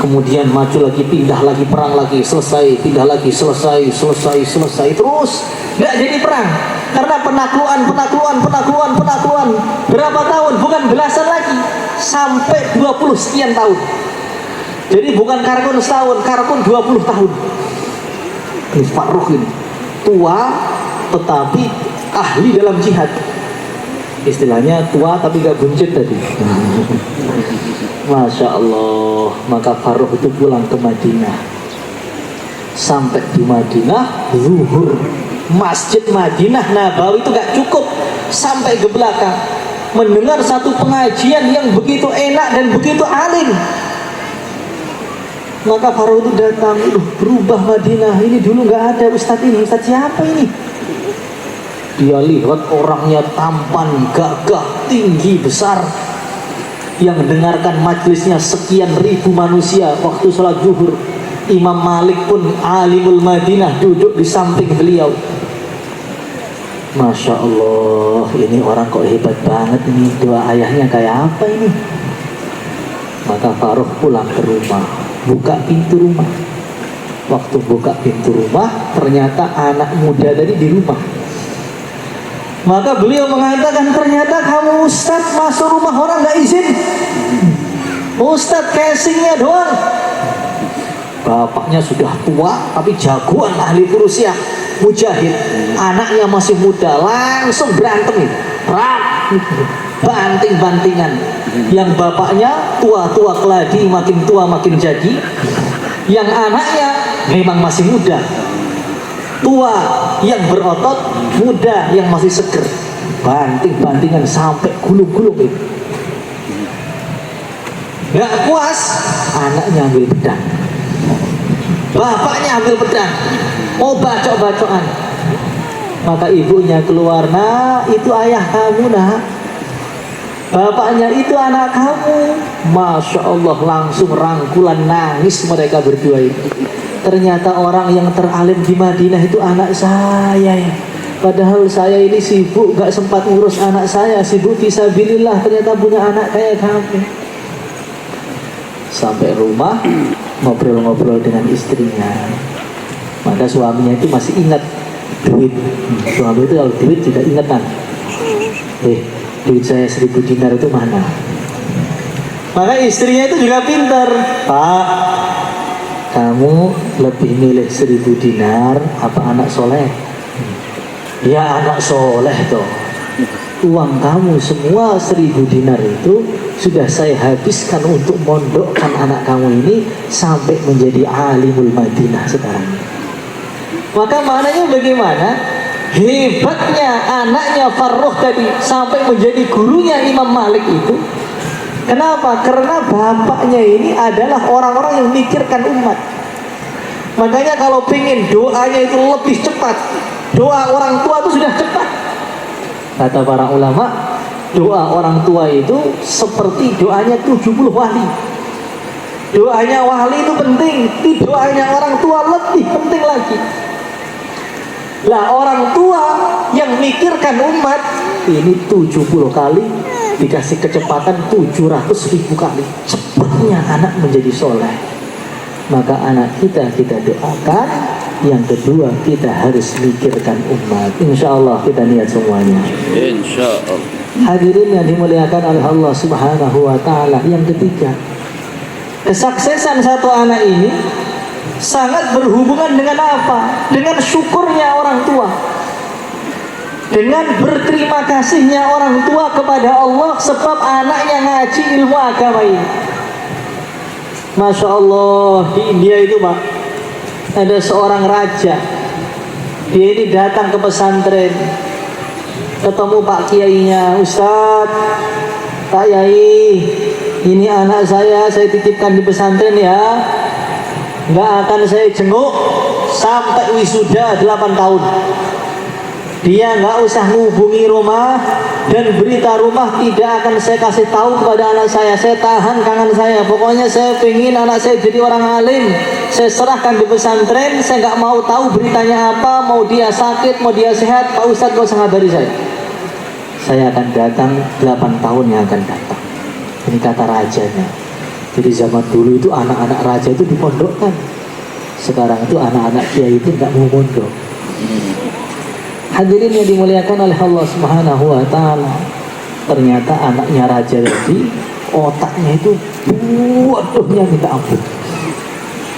kemudian maju lagi, pindah lagi, perang lagi, selesai, pindah lagi, selesai, terus nggak jadi perang karena penaklukan. Berapa tahun? Bukan belasan lagi, sampai 20 sekian tahun. Jadi bukan Karkun setahun, Karkun 20 tahun. Ini Farrukh ini tua tetapi ahli dalam jihad. Istilahnya tua tapi gak buncit tadi. Masya Allah. Maka Farrukh itu pulang ke Madinah. Sampai di Madinah zuhur, Masjid Madinah Nabawi itu gak cukup, sampai ke belakang mendengar satu pengajian yang begitu enak dan begitu alim. Maka Farrukh itu datang, berubah Madinah. Ini dulu nggak ada ustadz ini. Ustadz siapa ini? Dia lihat orangnya tampan, gagah, tinggi, besar. Yang dengarkan majelisnya sekian ribu manusia waktu sholat zuhur. Imam Malik pun alimul Madinah duduk di samping beliau. Masya Allah, ini orang kok hebat banget ini. Dua ayahnya kayak apa ini? Maka Farrukh pulang ke rumah, buka pintu rumah. Waktu buka pintu rumah, ternyata anak muda tadi di rumah. Maka beliau mengatakan, ternyata kamu ustadz masuk rumah orang gak izin. Ustadz casingnya doang. Bapaknya sudah tua, tapi jagoan ahli Rusia, mujahid. Anaknya masih muda, langsung berantem. Banting-bantingan. Yang bapaknya tua-tua keladi, makin tua makin jadi. Yang anaknya memang masih muda, tua yang berotot, muda yang masih seger. Banting-bantingan sampai gulung-gulung itu. Gak puas, anaknya ambil pedang, bapaknya ambil pedang, mau bacok-bacokan. Maka ibunya keluar, nak, itu ayah kamu, nak. Bapaknya itu anak kamu. Masya Allah, langsung rangkulan, nangis mereka berdua itu. Ternyata orang yang teralim di Madinah itu anak saya ya. Padahal saya ini sibuk, gak sempat ngurus anak saya, sibuk fisabilillah, ternyata punya anak kayak kamu. Sampai rumah, ngobrol-ngobrol dengan istrinya. Maka suaminya itu masih ingat duit. Suami itu kalau duit juga ingatan. Duit saya 1000 dinar itu mana? Maka istrinya itu juga pintar. Pak, kamu lebih milih 1000 dinar apa anak soleh? Ya anak soleh toh. Uang kamu semua 1000 dinar itu sudah saya habiskan untuk mondokkan anak kamu ini sampai menjadi alimul Madinah sekarang. Maka maknanya bagaimana? Hebatnya anaknya Farrukh tadi sampai menjadi gurunya Imam Malik itu. Kenapa? Karena bapaknya ini adalah orang-orang yang mikirkan umat. Makanya kalau pengen doanya itu lebih cepat, doa orang tua itu sudah cepat. Kata para ulama, doa orang tua itu seperti doanya 70 wali. Doanya wali itu penting, doanya orang tua lebih penting lagi. Lah orang tua yang mikirkan umat ini 70 kali dikasih kecepatan 700.000 kali. Cepatnya anak menjadi soleh. Maka anak kita doakan. Yang kedua, kita harus mikirkan umat. Insya Allah kita niat semuanya. Insya Allah. Hadirin yang dimuliakan oleh Allah Subhanahu wa Ta'ala. Yang ketiga, kesuksesan satu anak ini sangat berhubungan dengan apa? Dengan syukurnya orang tua, dengan berterima kasihnya orang tua kepada Allah sebab anaknya ngaji ilmu agama ini. Masya Allah, di India itu Pak, ada seorang raja. Dia ini datang ke pesantren, ketemu Pak Kiainya. Ustadz, Pak Yai, ini anak saya titipkan di pesantren ya. Nggak akan saya jenguk sampai wisuda 8 tahun. Dia nggak usah menghubungi rumah, dan berita rumah tidak akan saya kasih tahu kepada anak saya. Saya tahan kangen saya. Pokoknya saya pengen anak saya jadi orang alim. Saya serahkan di pesantren. Saya nggak mau tahu beritanya apa, mau dia sakit, mau dia sehat. Pak Ustadz nggak usah ngabari saya. Saya akan datang 8 tahun yang akan datang. Ini kata rajanya. Jadi zaman dulu itu anak-anak raja itu dipondokkan. Sekarang itu anak-anak kiai itu nggak mau mondok. Hadirin yang dimuliakan oleh Allah Subhanahu wa taala. Ternyata anaknya raja tadi otaknya itu bodohnya minta ampun.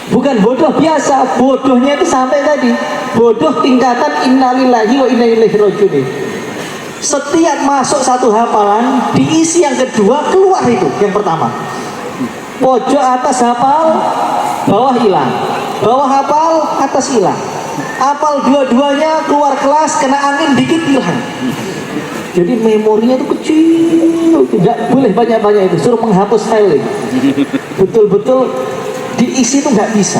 Bukan bodoh biasa, bodohnya itu sampai tadi bodoh tingkatan innalillahi wa inna ilaihi raji'un. Setiap masuk satu hafalan, diisi yang kedua, keluar itu yang pertama. Pojok atas hafal, bawah hilang. Bawah hafal, atas hilang. Hafal dua-duanya, keluar kelas, kena angin dikit hilang. Jadi memorinya itu kecil, tidak boleh banyak-banyak itu, suruh menghapus file itu. Betul-betul diisi itu nggak bisa.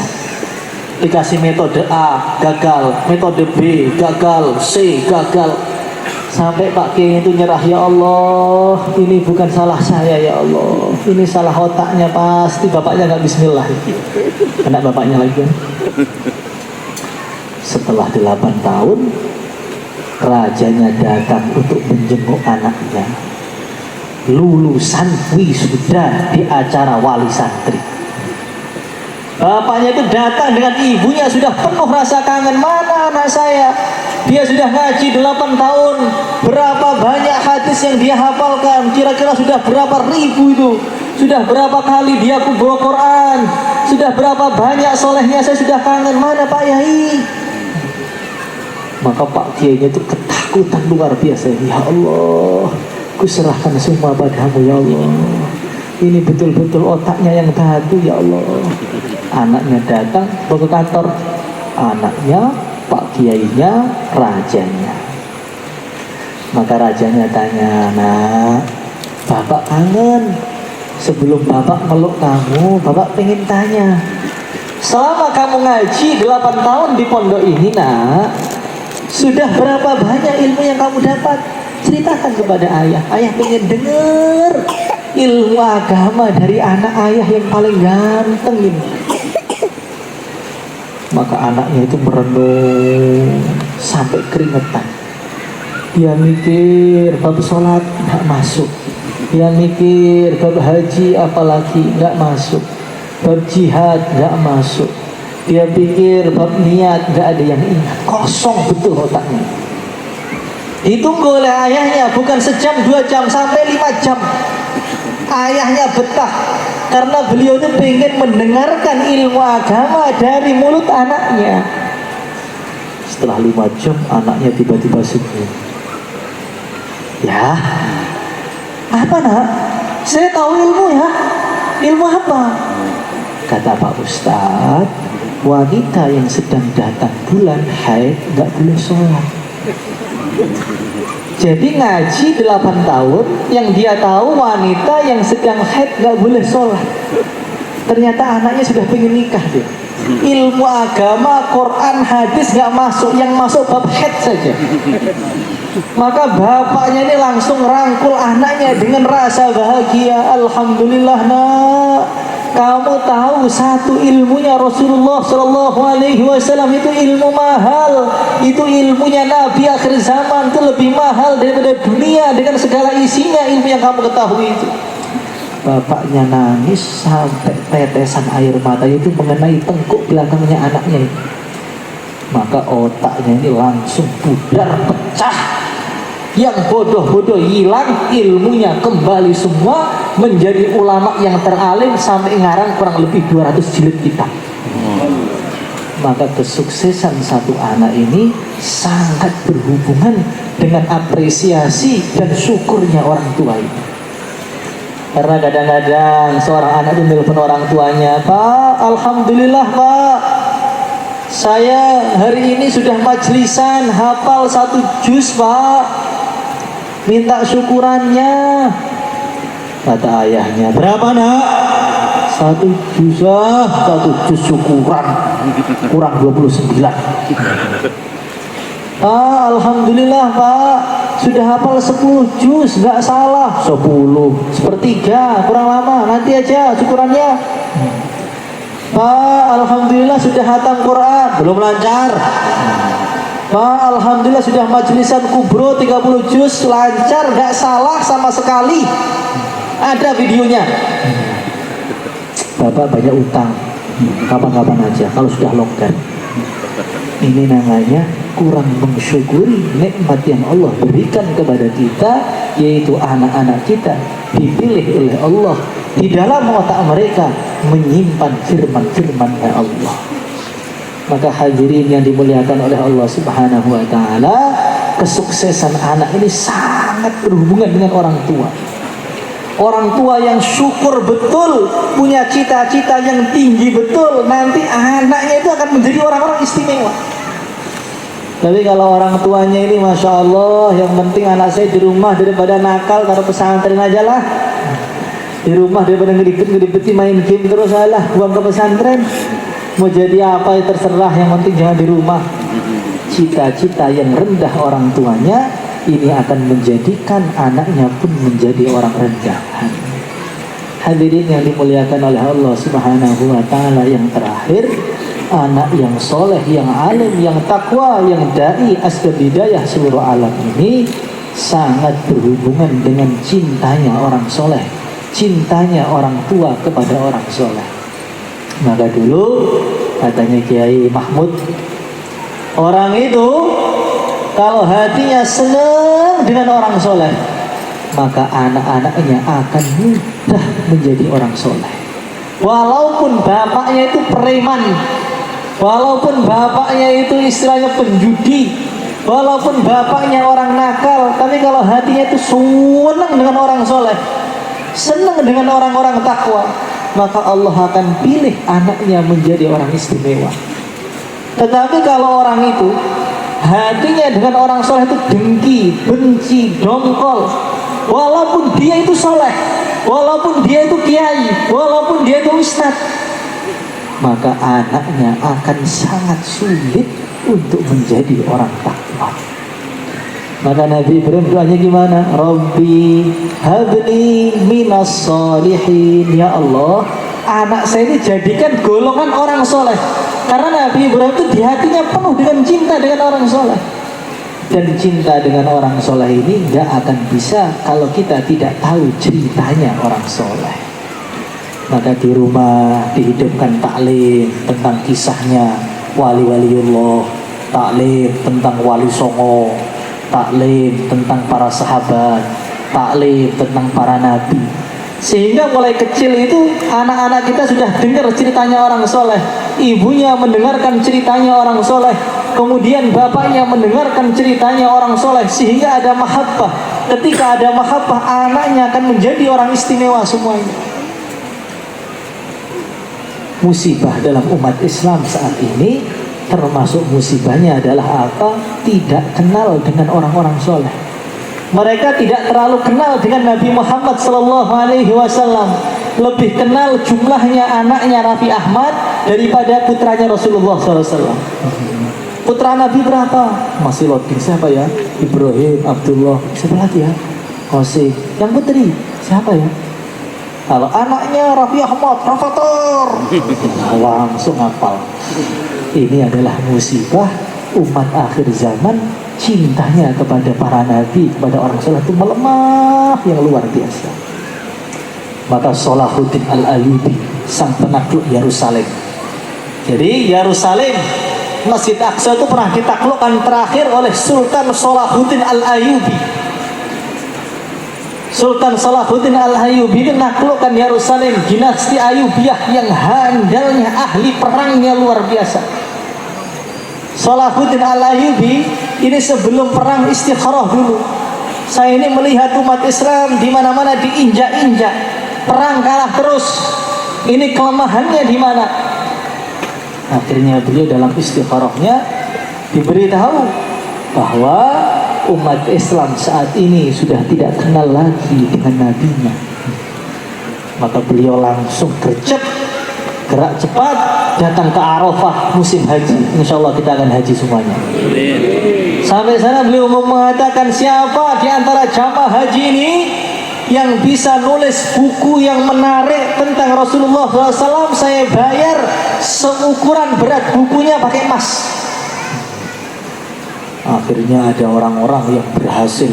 Dikasih metode A, gagal. Metode B, gagal. C, gagal. Sampai Pak Kiai itu nyerah, ya Allah, ini bukan salah saya ya Allah, ini salah otaknya, pasti bapaknya nggak bismillah. Kena bapaknya lagi kan? Setelah 8 tahun, rajanya datang untuk menjenguk anaknya. Lulusan wisuda di acara wali santri. Bapaknya itu datang dengan ibunya, sudah penuh rasa kangen. Mana anak saya? Dia sudah ngaji 8 tahun. Berapa banyak hadis yang dia hafalkan? Kira-kira sudah berapa ribu itu? Sudah berapa kali dia bawa Quran? Sudah berapa banyak solehnya? Saya sudah kangen. Mana Pak Yai? Maka Pak Kiainya itu ketakutan luar biasa. Ya Allah, ku serahkan semua padamu ya Allah. Ini betul-betul otaknya yang batu ya Allah. Anaknya datang ke kantor. Anaknya, Pak Kiainya, rajanya. Maka rajanya tanya, nak, Bapak kangen. Sebelum Bapak meluk kamu, Bapak pengen tanya, selama kamu ngaji 8 tahun di pondok ini, nak, sudah berapa banyak ilmu yang kamu dapat? Ceritakan kepada ayah. Ayah pengen dengar ilmu agama dari anak ayah yang paling ganteng ini. Maka anaknya itu merenung sampai keringetan. Dia mikir bab sholat nggak masuk. Dia mikir bab haji apalagi nggak masuk. Bab jihad nggak masuk. Dia pikir bab niat nggak ada yang ingat. Kosong betul otaknya. Ditunggu oleh ayahnya bukan sejam 2 jam sampai 5 jam. Ayahnya betah karena beliau itu pengen mendengarkan ilmu agama dari mulut anaknya. Setelah 5 jam anaknya tiba-tiba senyum. Ya, apa nak? Saya tahu ilmu ya. Ilmu apa? Kata Pak Ustadz, wanita yang sedang datang bulan haid nggak boleh sholat. Jadi ngaji 8 tahun, yang dia tahu wanita yang sedang haid gak boleh sholat. Ternyata anaknya sudah pengen nikah dia. Ilmu agama, Quran, hadis gak masuk, yang masuk bab haid saja. Maka bapaknya ini langsung rangkul anaknya dengan rasa bahagia. Alhamdulillah nak, kamu tahu satu ilmunya Rasulullah Shallallahu Alaihi Wasallam itu ilmu mahal. Itu ilmunya Nabi akhir zaman, itu lebih mahal daripada dunia dengan segala isinya ilmu yang kamu ketahui itu. Bapaknya nangis sampai tetesan air mata itu mengenai tengkuk belakangnya anaknya. Maka otaknya ini langsung pudar, pecah. Yang bodoh-bodoh hilang, ilmunya kembali semua, menjadi ulama yang teralim sampai ngarang kurang lebih 200 jilid kitab. Maka kesuksesan satu anak ini sangat berhubungan dengan apresiasi dan syukurnya orang tua itu. Karena kadang-kadang seorang anak itu nelpon orang tuanya, Pak, Alhamdulillah Pak, saya hari ini sudah majlisan hafal 1 juz Pak, minta syukurannya. Kata ayahnya, berapa nak? 1 juz, 1 juz syukuran kurang 29. Pak, Alhamdulillah Pak, sudah hafal 10 juz, nggak salah. 10, 1/3, kurang lama, nanti aja syukurannya. Pak, Alhamdulillah sudah hatam Quran, belum lancar. Pak, Alhamdulillah sudah majlisan kubro 30 juz, lancar, nggak salah sama sekali. Ada videonya. Bapak banyak utang, kapan-kapan aja kalau sudah longgar. Ini namanya kurang mensyukuri nikmat yang Allah berikan kepada kita, yaitu anak-anak kita dipilih oleh Allah di dalam otak mereka menyimpan firman-firman-Nya Allah. Maka hadirin yang dimuliakan oleh Allah Subhanahu wa taala, kesuksesan anak ini sangat berhubungan dengan orang tua. Orang tua yang syukur betul, punya cita-cita yang tinggi betul, nanti anaknya itu akan menjadi orang-orang istimewa. Tapi kalau orang tuanya ini Masya Allah, yang penting anak saya di rumah daripada nakal, taruh pesantren aja lah. Di rumah daripada ngeribet-ngeribetin main game terus, alah buang ke pesantren. Mau jadi apa ya terserah, yang penting jangan di rumah. Cita-cita yang rendah orang tuanya ini akan menjadikan anaknya pun menjadi orang rendahan. Hadirin yang dimuliakan oleh Allah Subhanahu wa taala, yang terakhir, anak yang soleh, yang alim, yang takwa, yang dai asbab hidayah seluruh alam ini sangat berhubungan dengan cintanya orang soleh, cintanya orang tua kepada orang soleh. Maka dulu katanya Kiai Mahmud, orang itu kalau hatinya senang dengan orang soleh, maka anak-anaknya akan mudah menjadi orang soleh. Walaupun bapaknya itu preman, walaupun bapaknya itu istilahnya penjudi, walaupun bapaknya orang nakal, tapi kalau hatinya itu senang dengan orang soleh, senang dengan orang-orang takwa, maka Allah akan pilih anaknya menjadi orang istimewa. Tetapi kalau orang itu hatinya dengan orang soleh itu dengki, benci, dongkol, walaupun dia itu soleh, walaupun dia itu kiai, walaupun dia itu ustadz, maka anaknya akan sangat sulit untuk menjadi orang takwa. Maka Nabi Ibrahim doanya gimana? Rabbi habli minas solihin. Ya Allah, anak saya ini jadikan golongan orang soleh. Karena Nabi Ibrahim itu di hatinya penuh dengan cinta dengan orang soleh. Dan cinta dengan orang soleh ini gak akan bisa kalau kita tidak tahu ceritanya orang soleh. Maka di rumah dihidupkan taklim tentang kisahnya wali-waliullah, taklim tentang wali songo, taklim tentang para sahabat, taklim tentang para nabi. Sehingga mulai kecil itu anak-anak kita sudah dengar ceritanya orang soleh, ibunya mendengarkan ceritanya orang soleh, kemudian bapaknya mendengarkan ceritanya orang soleh, sehingga ada mahabbah. Ketika ada mahabbah, anaknya akan menjadi orang istimewa semuanya. Musibah dalam umat Islam saat ini, termasuk musibahnya adalah apa? Tidak kenal dengan orang-orang soleh. Mereka tidak terlalu kenal dengan Nabi Muhammad SAW. Lebih kenal jumlahnya anaknya Raffi Ahmad daripada putranya Rasulullah SAW. Putra Nabi berapa? Masih loading. Siapa ya? Ibrahim, Abdullah. Siapa lagi ya? Qasim. Yang putri siapa ya? Kalau anaknya Raffi Ahmad, Rafathar, langsung hafal. Ini adalah musibah umat akhir zaman. Cintanya kepada para nabi, kepada orang soleh itu melemah yang luar biasa. Maka Salahuddin Al-Ayyubi, sang penakluk Yerusalem. Jadi Yerusalem, Masjid Aqsa itu pernah ditaklukkan terakhir oleh Sultan Salahuddin Al-Ayyubi. Sultan Salahuddin Al-Ayyubi itu menaklukkan Yerusalem, dinasti Ayyubiyah yang handalnya, ahli perangnya luar biasa. Salahuddin Al-Ayyubi ini sebelum perang istikharah dulu. Saya ini melihat umat Islam di mana-mana diinjak-injak, perang kalah terus. Ini kelemahannya di mana? Akhirnya beliau dalam istikharahnya diberitahu bahwa umat Islam saat ini sudah tidak kenal lagi dengan nabinya. Maka beliau langsung gercep, gerak cepat, datang ke Arafah musim haji. Insya Allah kita akan haji semuanya. Sampai sana beliau mengatakan, siapa di antara jamaah haji ini yang bisa nulis buku yang menarik tentang Rasulullah SAW, saya bayar seukuran berat bukunya pakai emas. Akhirnya ada orang-orang yang berhasil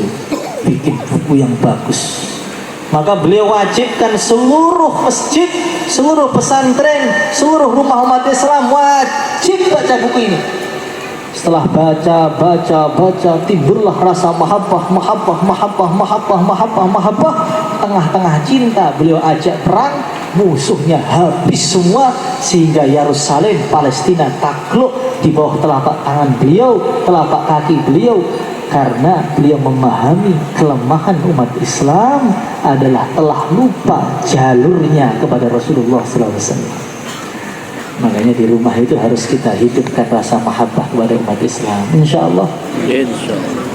bikin buku yang bagus. Maka beliau wajibkan seluruh masjid, seluruh pesantren, seluruh rumah umat Islam wajib baca buku ini. Setelah baca, timbullah rasa mahabbah. Tengah-tengah cinta beliau ajak perang, musuhnya habis semua, sehingga Yerusalem, Palestina takluk di bawah telapak tangan beliau, telapak kaki beliau. Karena beliau memahami kelemahan umat Islam adalah telah lupa jalurnya kepada Rasulullah SAW. Makanya di rumah itu harus kita hidupkan rasa mahabbah kepada umat Islam. Insya Allah.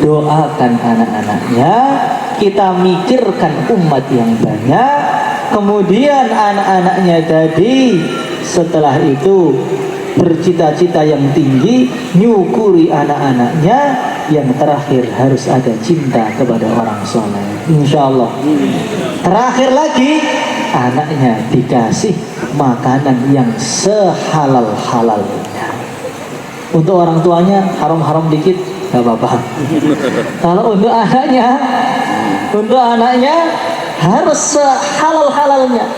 Doakan anak-anaknya, kita mikirkan umat yang banyak. Kemudian anak-anaknya tadi setelah itu bercita-cita yang tinggi, nyukuri anak-anaknya. Yang terakhir harus ada cinta kepada orang soleh. Insya Allah. Terakhir lagi, anaknya dikasih makanan yang sehalal-halalnya. Untuk orang tuanya haram-haram dikit gak apa-apa. Kalau untuk anaknya harus sehalal-halalnya.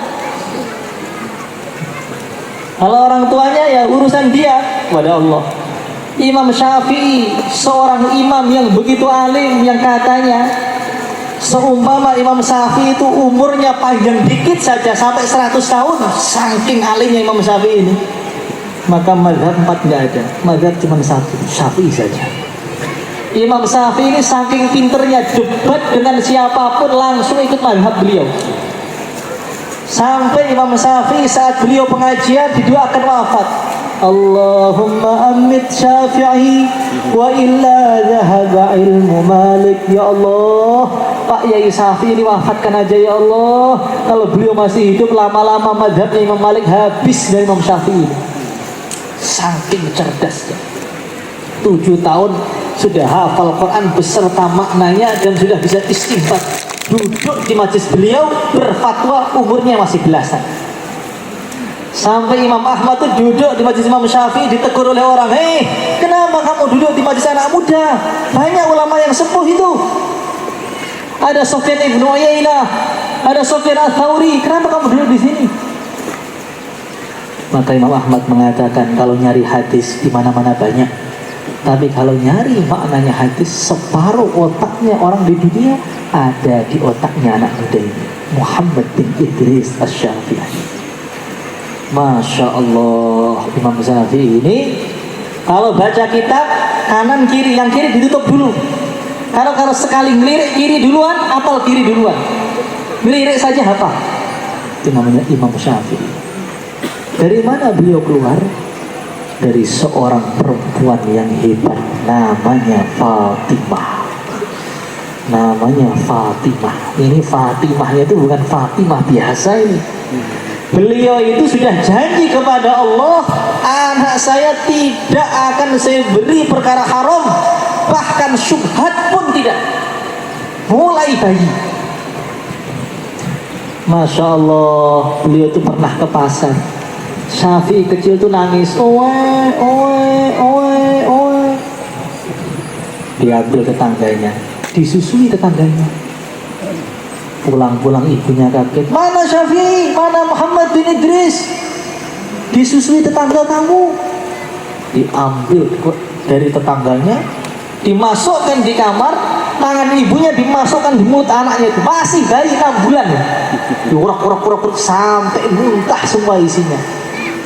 Kalau orang tuanya ya urusan dia kepada Allah. Imam Syafi'i, seorang imam yang begitu alim, yang katanya seumpama Imam Syafi'i itu umurnya panjang dikit saja sampai 100 tahun, saking alimnya Imam Syafi'i ini. Maka mazhab 4 nggak ada, mazhab cuma 1, Syafi'i saja. Imam Syafi'i ini saking pinternya, debat dengan siapapun langsung ikut mazhab beliau. Sampai Imam Syafi'i saat beliau pengajian didoakan wafat, Allahumma amit Syafi'i wa illa dhahaba ilmu Malik. Ya Allah, Pak Yai Syafi'i ini wafatkan aja ya Allah. Kalau beliau masih hidup, lama-lama madhabnya Imam Malik habis dari Imam Syafi'i. Saking cerdasnya, 7 tahun sudah hafal Quran beserta maknanya dan sudah bisa istinbat. Duduk di majlis beliau berfatwa, umurnya masih belasan. Sampai Imam Ahmad tuh duduk di majlis Imam Syafi'i, ditegur oleh orang, kenapa kamu duduk di majlis anak muda? Banyak ulama yang sepuh itu. Ada Sufyan ibn Uyainah, ada Sufyan Ats-Tsauri, kenapa kamu duduk di sini? Maka Imam Ahmad mengatakan, kalau nyari hadis di mana-mana banyak, tapi kalau nyari maknanya hadis, separuh otaknya orang di dunia ada di otaknya anak muda ini, Muhammad bin Idris Asy-Syafi'i. Masya Allah, Imam Syafi'i ini kalau baca kitab kanan kiri, yang kiri ditutup dulu. Kalau sekali ngelirik kiri duluan, apal kiri duluan. Ngelirik saja hafal. Itu namanya Imam Syafi'i. Dari mana beliau keluar? Dari seorang perempuan yang hebat, namanya Fatimah. Namanya Fatimah. Ini Fatimahnya itu bukan Fatimah biasa ini. Beliau itu sudah janji kepada Allah, anak saya tidak akan saya beri perkara haram, bahkan syubhat pun tidak, mulai bayi. Masya Allah, beliau itu pernah ke pasar. Syafi'i kecil itu nangis, oe. Diambil tetangganya, disusui tetangganya. Pulang-pulang ibunya kaget, mana Syafi'i, mana Muhammad bin Idris? Disusui tetangga kamu. Diambil dari tetangganya, dimasukkan di kamar, tangan ibunya dimasukkan di mulut anaknya itu, masih bayi 6 bulan ya. Diurak-urak sampai muntah semua isinya.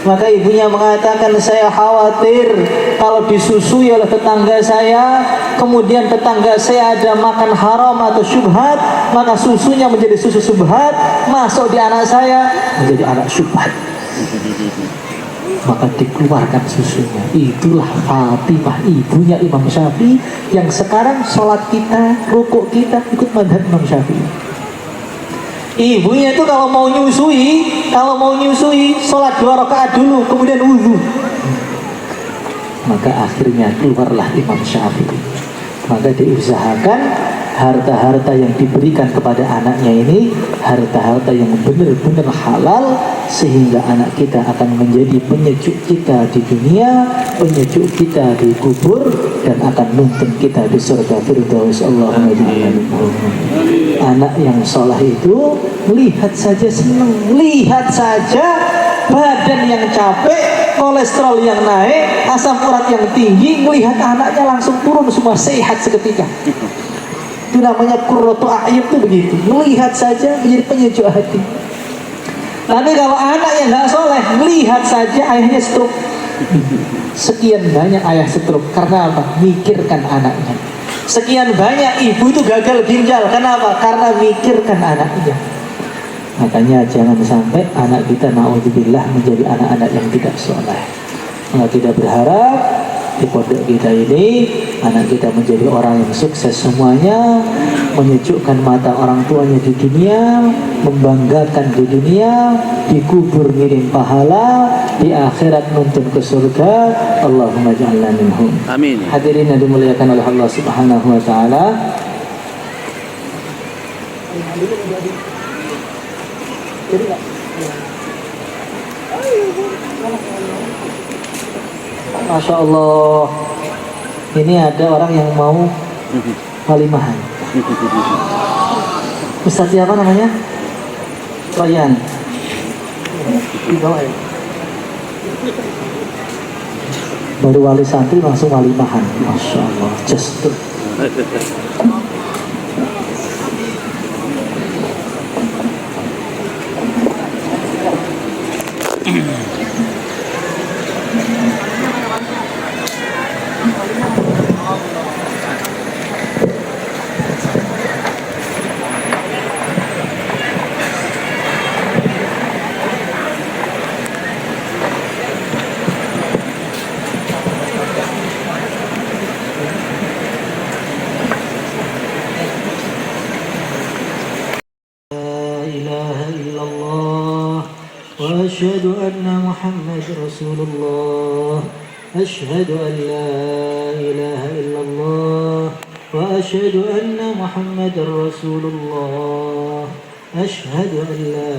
Maka ibunya mengatakan, saya khawatir kalau disusui oleh tetangga saya, kemudian tetangga saya ada makan haram atau syubhat, maka susunya menjadi susu syubhat, masuk di anak saya menjadi anak syubhat. Maka dikeluarkan susunya. Itulah Fatimah, ibunya Imam Syafi'i, yang sekarang sholat kita, rukuk kita ikut madhab Imam Syafi'i. Ibunya itu kalau mau nyusui, sholat 2 rakaat dulu, kemudian wudhu. Maka akhirnya keluarlah Imam Syafi'i. Maka diusahakan harta-harta yang diberikan kepada anaknya ini, harta-harta yang benar-benar halal, sehingga anak kita akan menjadi penyejuk kita di dunia, penyejuk kita di kubur, dan akan nuntun kita di surga firdaus. Allahumma ja'alna minhum. Anak yang soleh itu lihat saja senang, lihat saja badan yang capek, kolesterol yang naik, asam urat yang tinggi, melihat anaknya langsung turun semua sehat seketika. Itu namanya qurratu a'yun, itu begitu. Melihat saja menjadi penyejuk hati. Tapi kalau anak yang nggak soleh, melihat saja ayahnya stroke. Sekian banyak ayah stroke karena apa? Mikirkan anaknya. Sekian banyak ibu itu gagal ginjal, kenapa? Karena mikirkan anaknya. Makanya jangan sampai anak kita na'udzubillah menjadi anak-anak yang tidak soleh. Maka kita berharap di pondok kita ini anak kita menjadi orang yang sukses semuanya, menyejukkan mata orang tuanya di dunia, membanggakan di dunia, dikubur ngirim pahala, di akhirat nuntun ke surga. Allahumma ja'alna minhum. Amin. Hadirin yang dimuliakan oleh Allah Subhanahu wa taala. Masya Allah, ini ada orang yang mau walimahan. Ustaz siapa namanya? Royan. Di bawah ya. Baru wali santri langsung walimahan. Masya Allah, just tuh. أشهد أن محمد رسول الله أشهد أن لا إله إلا الله وأشهد أن محمد رسول الله أشهد أن لا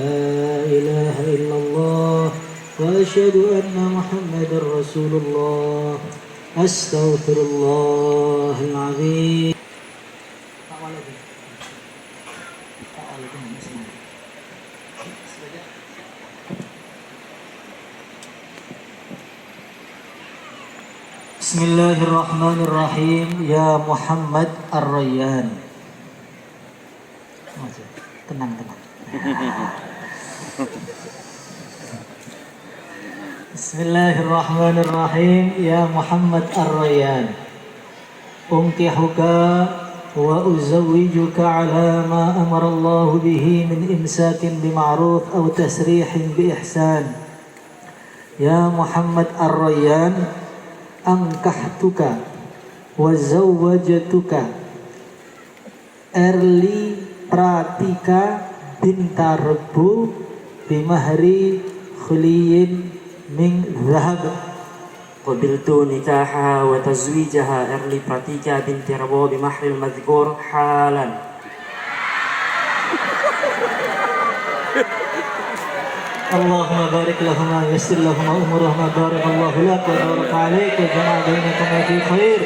إله إلا الله وأشهد أن محمد رسول الله أستغفر الله العظيم. Bismillahirrahmanirrahim. Ya Muhammad Ar-Rayyan. Tenang. Bismillahirrahmanirrahim. Ya Muhammad Ar-Rayyan. Unkihuka wa uzawwijuka ala ma amara Allah bihi min imsakin bima'ruf aw tasrihin bi ihsan. Ya Muhammad Ar-Rayyan, angkahtuka wa zawwajtuka Erli Pratika binta Rebu bimahri khuliyin min zahab. qabiltu nikahaha wa tazwijaha Erli Pratika binti Rebu bimahri al-madhkur halan. اللهم بارك لهما يسر لهما امورهما بارك الله لك وبارك عليك وجمع بينكما في خير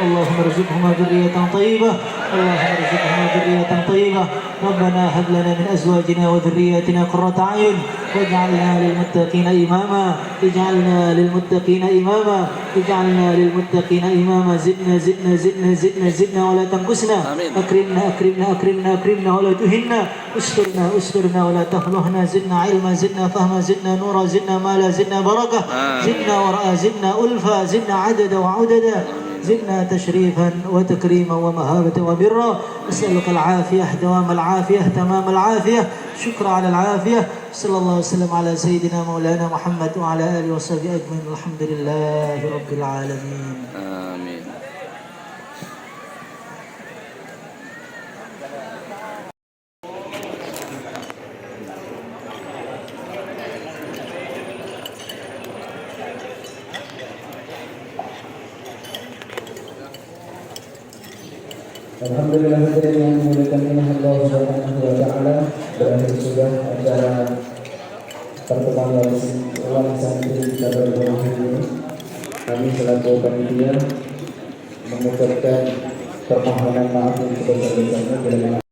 اللهم ارزقهما ذرية طيبة ربنا هب لنا من ازواجنا وذرياتنا قرة اعين واجعلنا للمتقين اماما زدنا ولا تنقصنا اكرمنا ولا تهنا استرنا ولا تخلهنا زدنا علما زدنا فهما زدنا نورا زدنا مالا زدنا بركة زدنا ورأى زدنا ألفا زدنا عددا وعددا زدنا تشريفا وتكريما ومهابة وبرا. أسألك العافية دوام العافية تمام العافية شكرا على العافية. صلى الله وسلم على سيدنا مولانا محمد وعلى آله وصحبه أجمعين. الحمد لله رب العالمين. Amin. Alhamdulillah yang dimuliakan Allah Subhanahu wa taala, berakhir sudah acara pertemuan wali santri kita berdua ini. kami selaku panitia mengucapkan permohonan maaf yang sebesar-besarnya bila